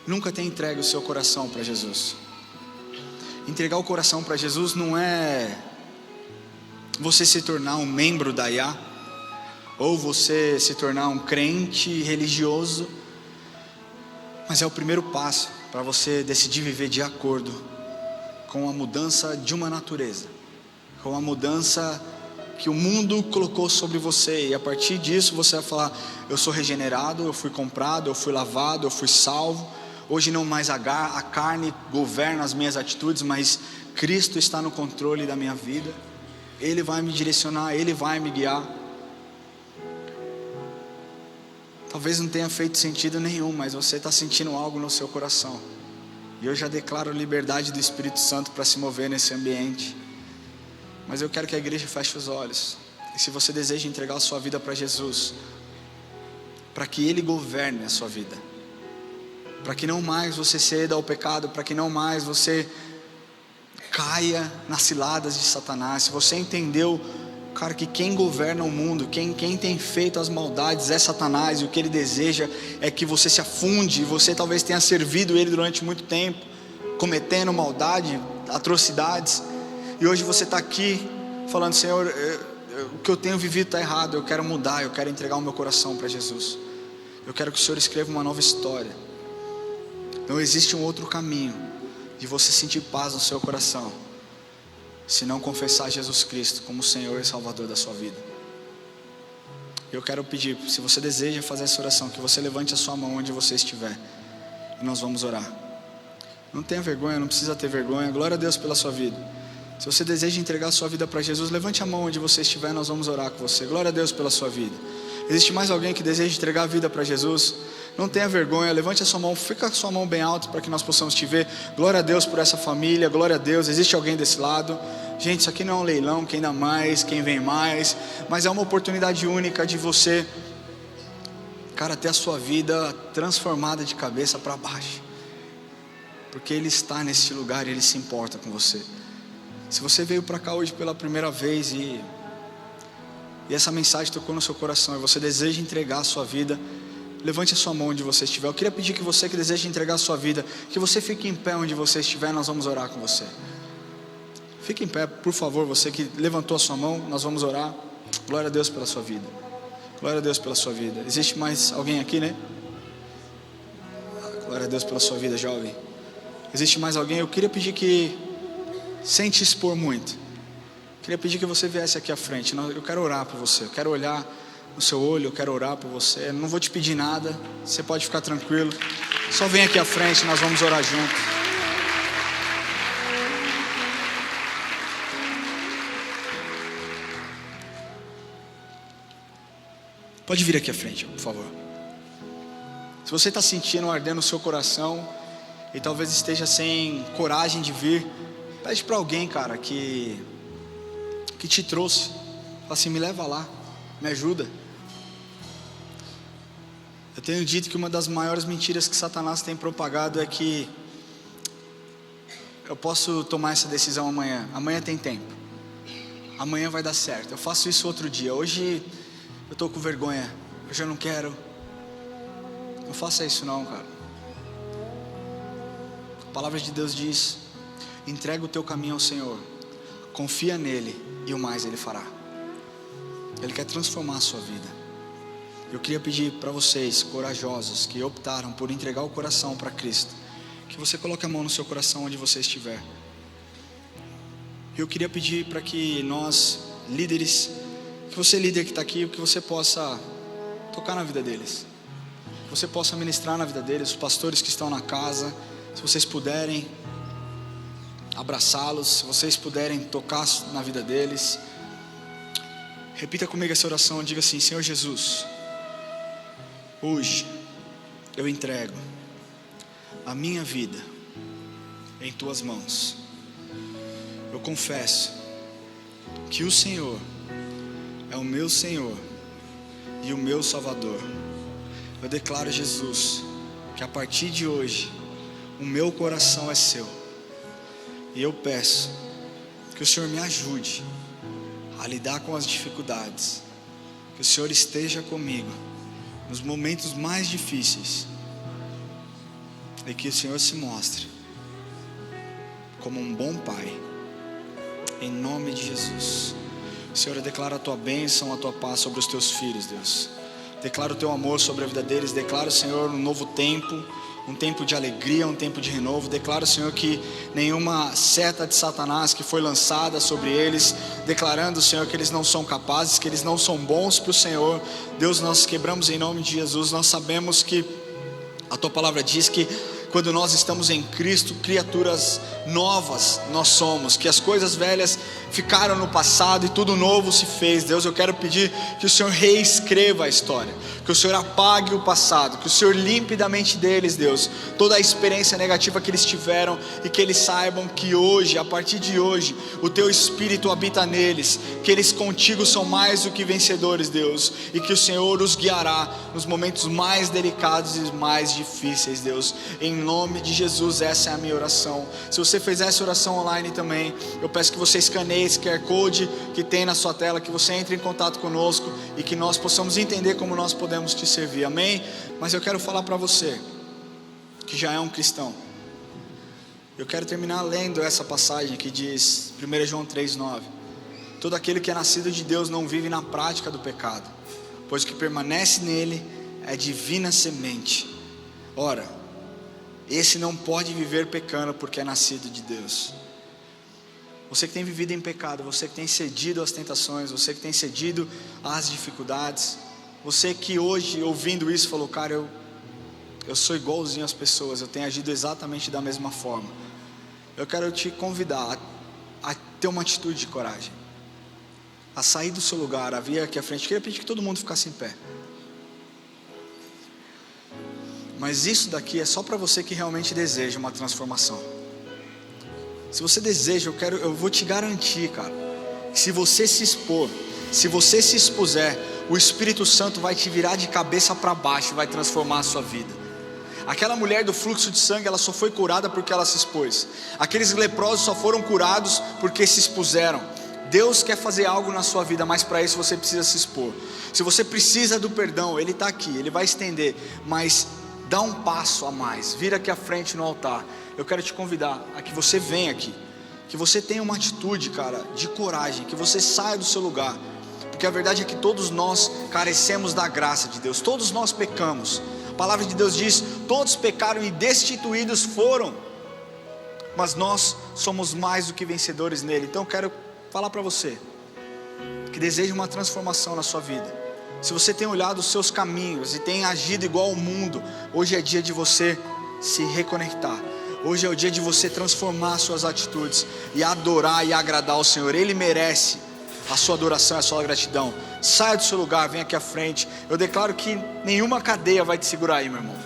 nunca tenha entregue o seu coração para Jesus. Entregar o coração para Jesus não é você se tornar um membro da IA, ou você se tornar um crente religioso, mas é o primeiro passo para você decidir viver de acordo com a mudança de uma natureza, com a mudança que o mundo colocou sobre você, e a partir disso você vai falar: eu sou regenerado, eu fui comprado, eu fui lavado, eu fui salvo. Hoje não mais a carne governa as minhas atitudes, mas Cristo está no controle da minha vida. Ele vai me direcionar, Ele vai me guiar. Talvez não tenha feito sentido nenhum, mas você está sentindo algo no seu coração, e eu já declaro liberdade do Espírito Santo para se mover nesse ambiente. Mas eu quero que a igreja feche os olhos, e se você deseja entregar a sua vida para Jesus, para que Ele governe a sua vida, para que não mais você ceda ao pecado, para que não mais você caia nas ciladas de Satanás. Se você entendeu, cara, que quem governa o mundo, quem tem feito as maldades é Satanás, e o que ele deseja é que você se afunde, e você talvez tenha servido ele durante muito tempo, cometendo maldade, atrocidades, e hoje você está aqui falando: Senhor, o que eu tenho vivido está errado, eu quero mudar, eu quero entregar o meu coração para Jesus, eu quero que o Senhor escreva uma nova história. Não existe um outro caminho de você sentir paz no seu coração, se não confessar Jesus Cristo como Senhor e Salvador da sua vida. Eu quero pedir, se você deseja fazer essa oração, que você levante a sua mão onde você estiver, e nós vamos orar. Não tenha vergonha, não precisa ter vergonha. Glória a Deus pela sua vida. Se você deseja entregar a sua vida para Jesus, levante a mão onde você estiver, nós vamos orar com você. Glória a Deus pela sua vida. Existe mais alguém que deseja entregar a vida para Jesus? Não tenha vergonha, levante a sua mão, fica com a sua mão bem alta para que nós possamos te ver. Glória a Deus por essa família, glória a Deus. Existe alguém desse lado? Gente, isso aqui não é um leilão, quem dá mais, quem vem mais, mas é uma oportunidade única de você, cara, ter a sua vida transformada de cabeça para baixo, porque Ele está nesse lugar e Ele se importa com você. Se você veio para cá hoje pela primeira vez e essa mensagem tocou no seu coração, e você deseja entregar a sua vida, levante a sua mão onde você estiver. Eu queria pedir que você que deseja entregar a sua vida, que você fique em pé onde você estiver, nós vamos orar com você. Fique em pé, por favor, você que levantou a sua mão, nós vamos orar. Glória a Deus pela sua vida. Glória a Deus pela sua vida. Existe mais alguém aqui, né? Glória a Deus pela sua vida, jovem. Existe mais alguém? Eu queria pedir que, sem te expor muito, queria pedir que você viesse aqui à frente. Eu quero orar por você, eu quero olhar no seu olho, eu quero orar por você. Eu não vou te pedir nada, você pode ficar tranquilo. Só vem aqui à frente, nós vamos orar juntos. Pode vir aqui à frente, por favor. Se você está sentindo ardendo no seu coração e talvez esteja sem coragem de vir, pede para alguém, cara, que te trouxe. Fala assim: me leva lá, me ajuda. Eu tenho dito que uma das maiores mentiras que Satanás tem propagado é que eu posso tomar essa decisão amanhã. Amanhã tem tempo. Amanhã vai dar certo. Eu faço isso outro dia. Hoje eu estou com vergonha. Hoje eu não quero. Não faça isso não, cara. A palavra de Deus diz: entrega o teu caminho ao Senhor, confia nele e o mais ele fará. Ele quer transformar a sua vida. Eu queria pedir para vocês, corajosos, que optaram por entregar o coração para Cristo, que você coloque a mão no seu coração onde você estiver. Eu queria pedir para que nós, líderes, que você líder que está aqui, que você possa tocar na vida deles, que você possa ministrar na vida deles, os pastores que estão na casa, se vocês puderem abraçá-los, se vocês puderem tocar na vida deles. Repita comigo essa oração, diga assim: Senhor Jesus, hoje eu entrego a minha vida em tuas mãos. Eu confesso que o Senhor é o meu Senhor e o meu Salvador. Eu declaro, Jesus, que a partir de hoje o meu coração é seu. E eu peço que o Senhor me ajude a lidar com as dificuldades, que o Senhor esteja comigo nos momentos mais difíceis, e que o Senhor se mostre como um bom Pai, em nome de Jesus. Senhor, eu declaro a tua bênção, a tua paz sobre os teus filhos, Deus. Declaro o teu amor sobre a vida deles. Declaro, Senhor, um novo tempo, um tempo de alegria, um tempo de renovo. Declaro, Senhor, que nenhuma seta de Satanás que foi lançada sobre eles, declarando, Senhor, que eles não são capazes, que eles não são bons para o Senhor. Deus, nós quebramos em nome de Jesus. Nós sabemos que a tua palavra diz que quando nós estamos em Cristo, criaturas novas nós somos, que as coisas velhas ficaram no passado e tudo novo se fez. Deus, eu quero pedir que o Senhor reescreva a história, que o Senhor apague o passado, que o Senhor limpe da mente deles, Deus, toda a experiência negativa que eles tiveram, e que eles saibam que hoje, a partir de hoje, o teu Espírito habita neles, que eles contigo são mais do que vencedores, Deus, e que o Senhor os guiará nos momentos mais delicados e mais difíceis, Deus. Em nome de Jesus, essa é a minha oração. Se você fez essa oração online também, eu peço que você escaneie esse QR Code que tem na sua tela, que você entre em contato conosco e que nós possamos entender como nós podemos te servir, amém? Mas eu quero falar para você que já é um cristão. Eu quero terminar lendo essa passagem que diz, 1 João 3,9: todo aquele que é nascido de Deus não vive na prática do pecado, pois o que permanece nele é divina semente. Ora, esse não pode viver pecando porque é nascido de Deus. Você que tem vivido em pecado, você que tem cedido às tentações, você que tem cedido às dificuldades, você que hoje, ouvindo isso, falou: cara, eu sou igualzinho às pessoas, eu tenho agido exatamente da mesma forma. Eu quero te convidar a ter uma atitude de coragem, a sair do seu lugar, a vir aqui à frente. Eu queria pedir que todo mundo ficasse em pé. Mas isso daqui é só para você que realmente deseja uma transformação. Se você deseja, eu vou te garantir, cara, que se você se expor, se você se expuser, o Espírito Santo vai te virar de cabeça para baixo e vai transformar a sua vida. Aquela mulher do fluxo de sangue, ela só foi curada porque ela se expôs. Aqueles leprosos só foram curados porque se expuseram. Deus quer fazer algo na sua vida, mas para isso você precisa se expor. Se você precisa do perdão, Ele está aqui, Ele vai estender, mas dá um passo a mais, vira aqui à frente no altar. Eu quero te convidar a que você venha aqui, que você tenha uma atitude, cara, de coragem, que você saia do seu lugar, porque a verdade é que todos nós carecemos da graça de Deus, todos nós pecamos. A palavra de Deus diz: todos pecaram e destituídos foram, mas nós somos mais do que vencedores nele. Então eu quero falar para você que deseja uma transformação na sua vida. Se você tem olhado os seus caminhos e tem agido igual ao mundo, hoje é dia de você se reconectar. Hoje é o dia de você transformar suas atitudes e adorar e agradar ao Senhor. Ele merece a sua adoração e a sua gratidão. Saia do seu lugar, vem aqui à frente. Eu declaro que nenhuma cadeia vai te segurar aí, meu irmão,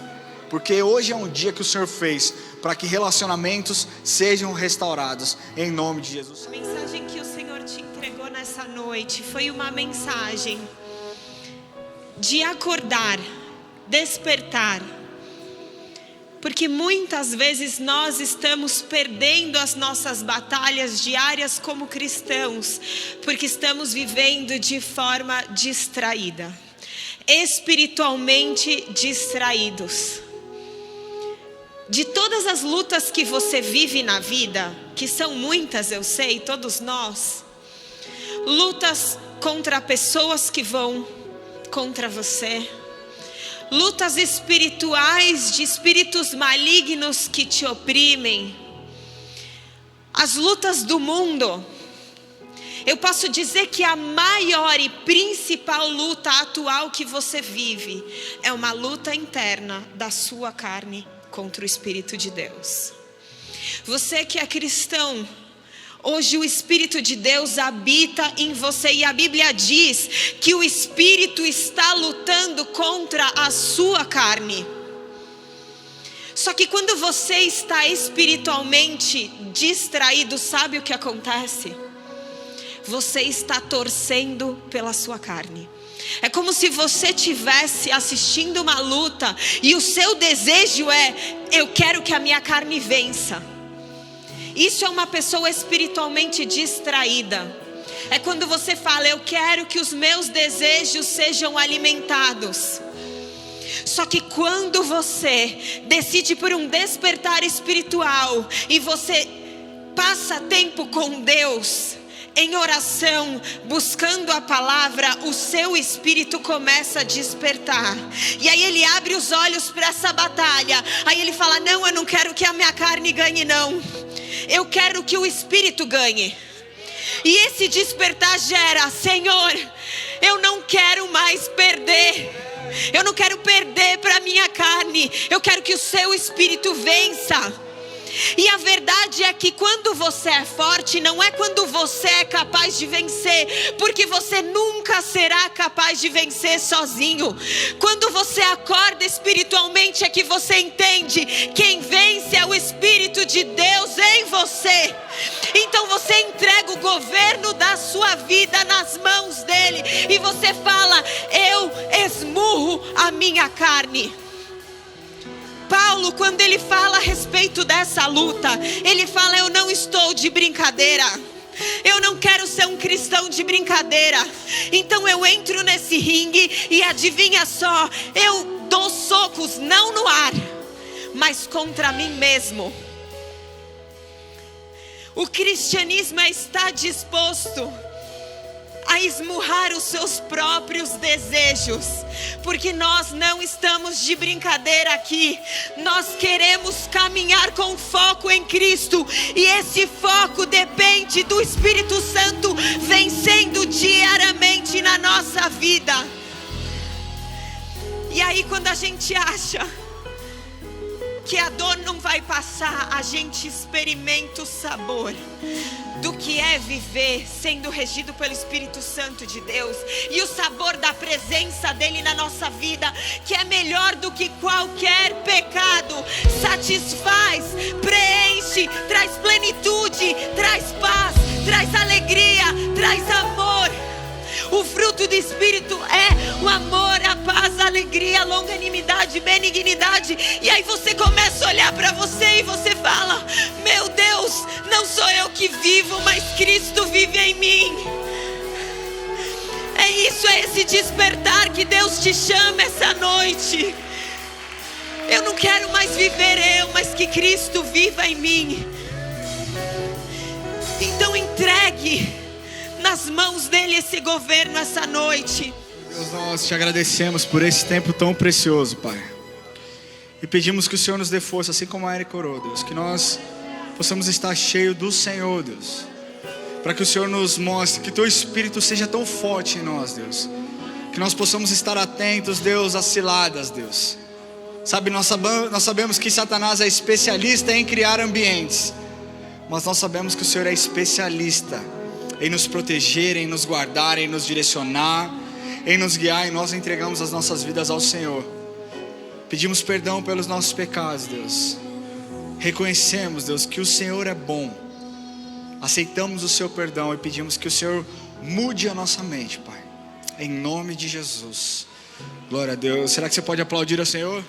porque hoje é um dia que o Senhor fez para que relacionamentos sejam restaurados, em nome de Jesus. A mensagem que o Senhor te entregou nessa noite foi uma mensagem de acordar, despertar, porque muitas vezes nós estamos perdendo as nossas batalhas diárias como cristãos, porque estamos vivendo de forma distraída. espiritualmente distraídos. De todas as lutas que você vive na vida, que são muitas, eu sei, todos nós, lutas contra pessoas que vão contra você, lutas espirituais de espíritos malignos que te oprimem, as lutas do mundo. Eu posso dizer que a maior e principal luta atual que você vive é uma luta interna da sua carne contra o Espírito de Deus. Você que é cristão, hoje o Espírito de Deus habita em você, e a Bíblia diz que o Espírito está lutando contra a sua carne. Só que quando você está espiritualmente distraído, sabe o que acontece? Você está torcendo pela sua carne. É como se você estivesse assistindo uma luta e o seu desejo é: eu quero que a minha carne vença. Isso é uma pessoa espiritualmente distraída. É quando você fala: eu quero que os meus desejos sejam alimentados. Só que quando você decide por um despertar espiritual e você passa tempo com Deus, em oração, buscando a palavra, o seu espírito começa a despertar. E aí ele abre os olhos para essa batalha. Aí ele fala: não, eu não quero que a minha carne ganhe, não. Eu quero que o espírito ganhe. E esse despertar gera: Senhor, eu não quero mais perder. Eu não quero perder para a minha carne. Eu quero que o seu espírito vença. E a verdade é que quando você é forte, não é quando você é capaz de vencer, porque você nunca será capaz de vencer sozinho. Quando você acorda espiritualmente é que você entende: quem vence é o Espírito de Deus em você. Então você entrega o governo da sua vida nas mãos dele e você fala: eu esmurro a minha carne. Paulo, quando ele fala a respeito dessa luta, ele fala: eu não estou de brincadeira. Eu não quero ser um cristão de brincadeira. Então eu entro nesse ringue e adivinha só, eu dou socos não no ar, mas contra mim mesmo. O cristianismo é estar disposto a esmurrar os seus próprios desejos, porque nós não estamos de brincadeira aqui. Nós queremos caminhar com foco em Cristo, e esse foco depende do Espírito Santo vencendo diariamente na nossa vida. E aí, quando a gente acha que a dor não vai passar, a gente experimenta o sabor do que é viver sendo regido pelo Espírito Santo de Deus, e o sabor da presença dele na nossa vida, que é melhor do que qualquer pecado. Satisfaz, preenche, traz plenitude, traz paz, traz alegria, traz amor. O fruto do Espírito é o amor, a paz, a alegria, a longanimidade, benignidade. E aí você começa a olhar para você e você fala: meu Deus, não sou eu que vivo, mas Cristo vive em mim. É isso, é esse despertar que Deus te chama essa noite. Eu não quero mais viver eu, mas que Cristo viva em mim. Então entregue nas mãos dele esse governo essa noite. Deus, nós te agradecemos por esse tempo tão precioso, Pai. E pedimos que o Senhor nos dê força, assim como a Erika orou, Deus. Que nós possamos estar cheios do Senhor, Deus. Para que o Senhor nos mostre, que teu Espírito seja tão forte em nós, Deus. Que nós possamos estar atentos, Deus, às ciladas, Deus. Sabe, nós sabemos que Satanás é especialista em criar ambientes. Mas nós sabemos que o Senhor é especialista em nos proteger, em nos guardar, em nos direcionar, em nos guiar, e nós entregamos as nossas vidas ao Senhor. Pedimos perdão pelos nossos pecados, Deus. Reconhecemos, Deus, que o Senhor é bom. Aceitamos o seu perdão e pedimos que o Senhor mude a nossa mente, Pai. Em nome de Jesus. Glória a Deus. Será que você pode aplaudir ao Senhor?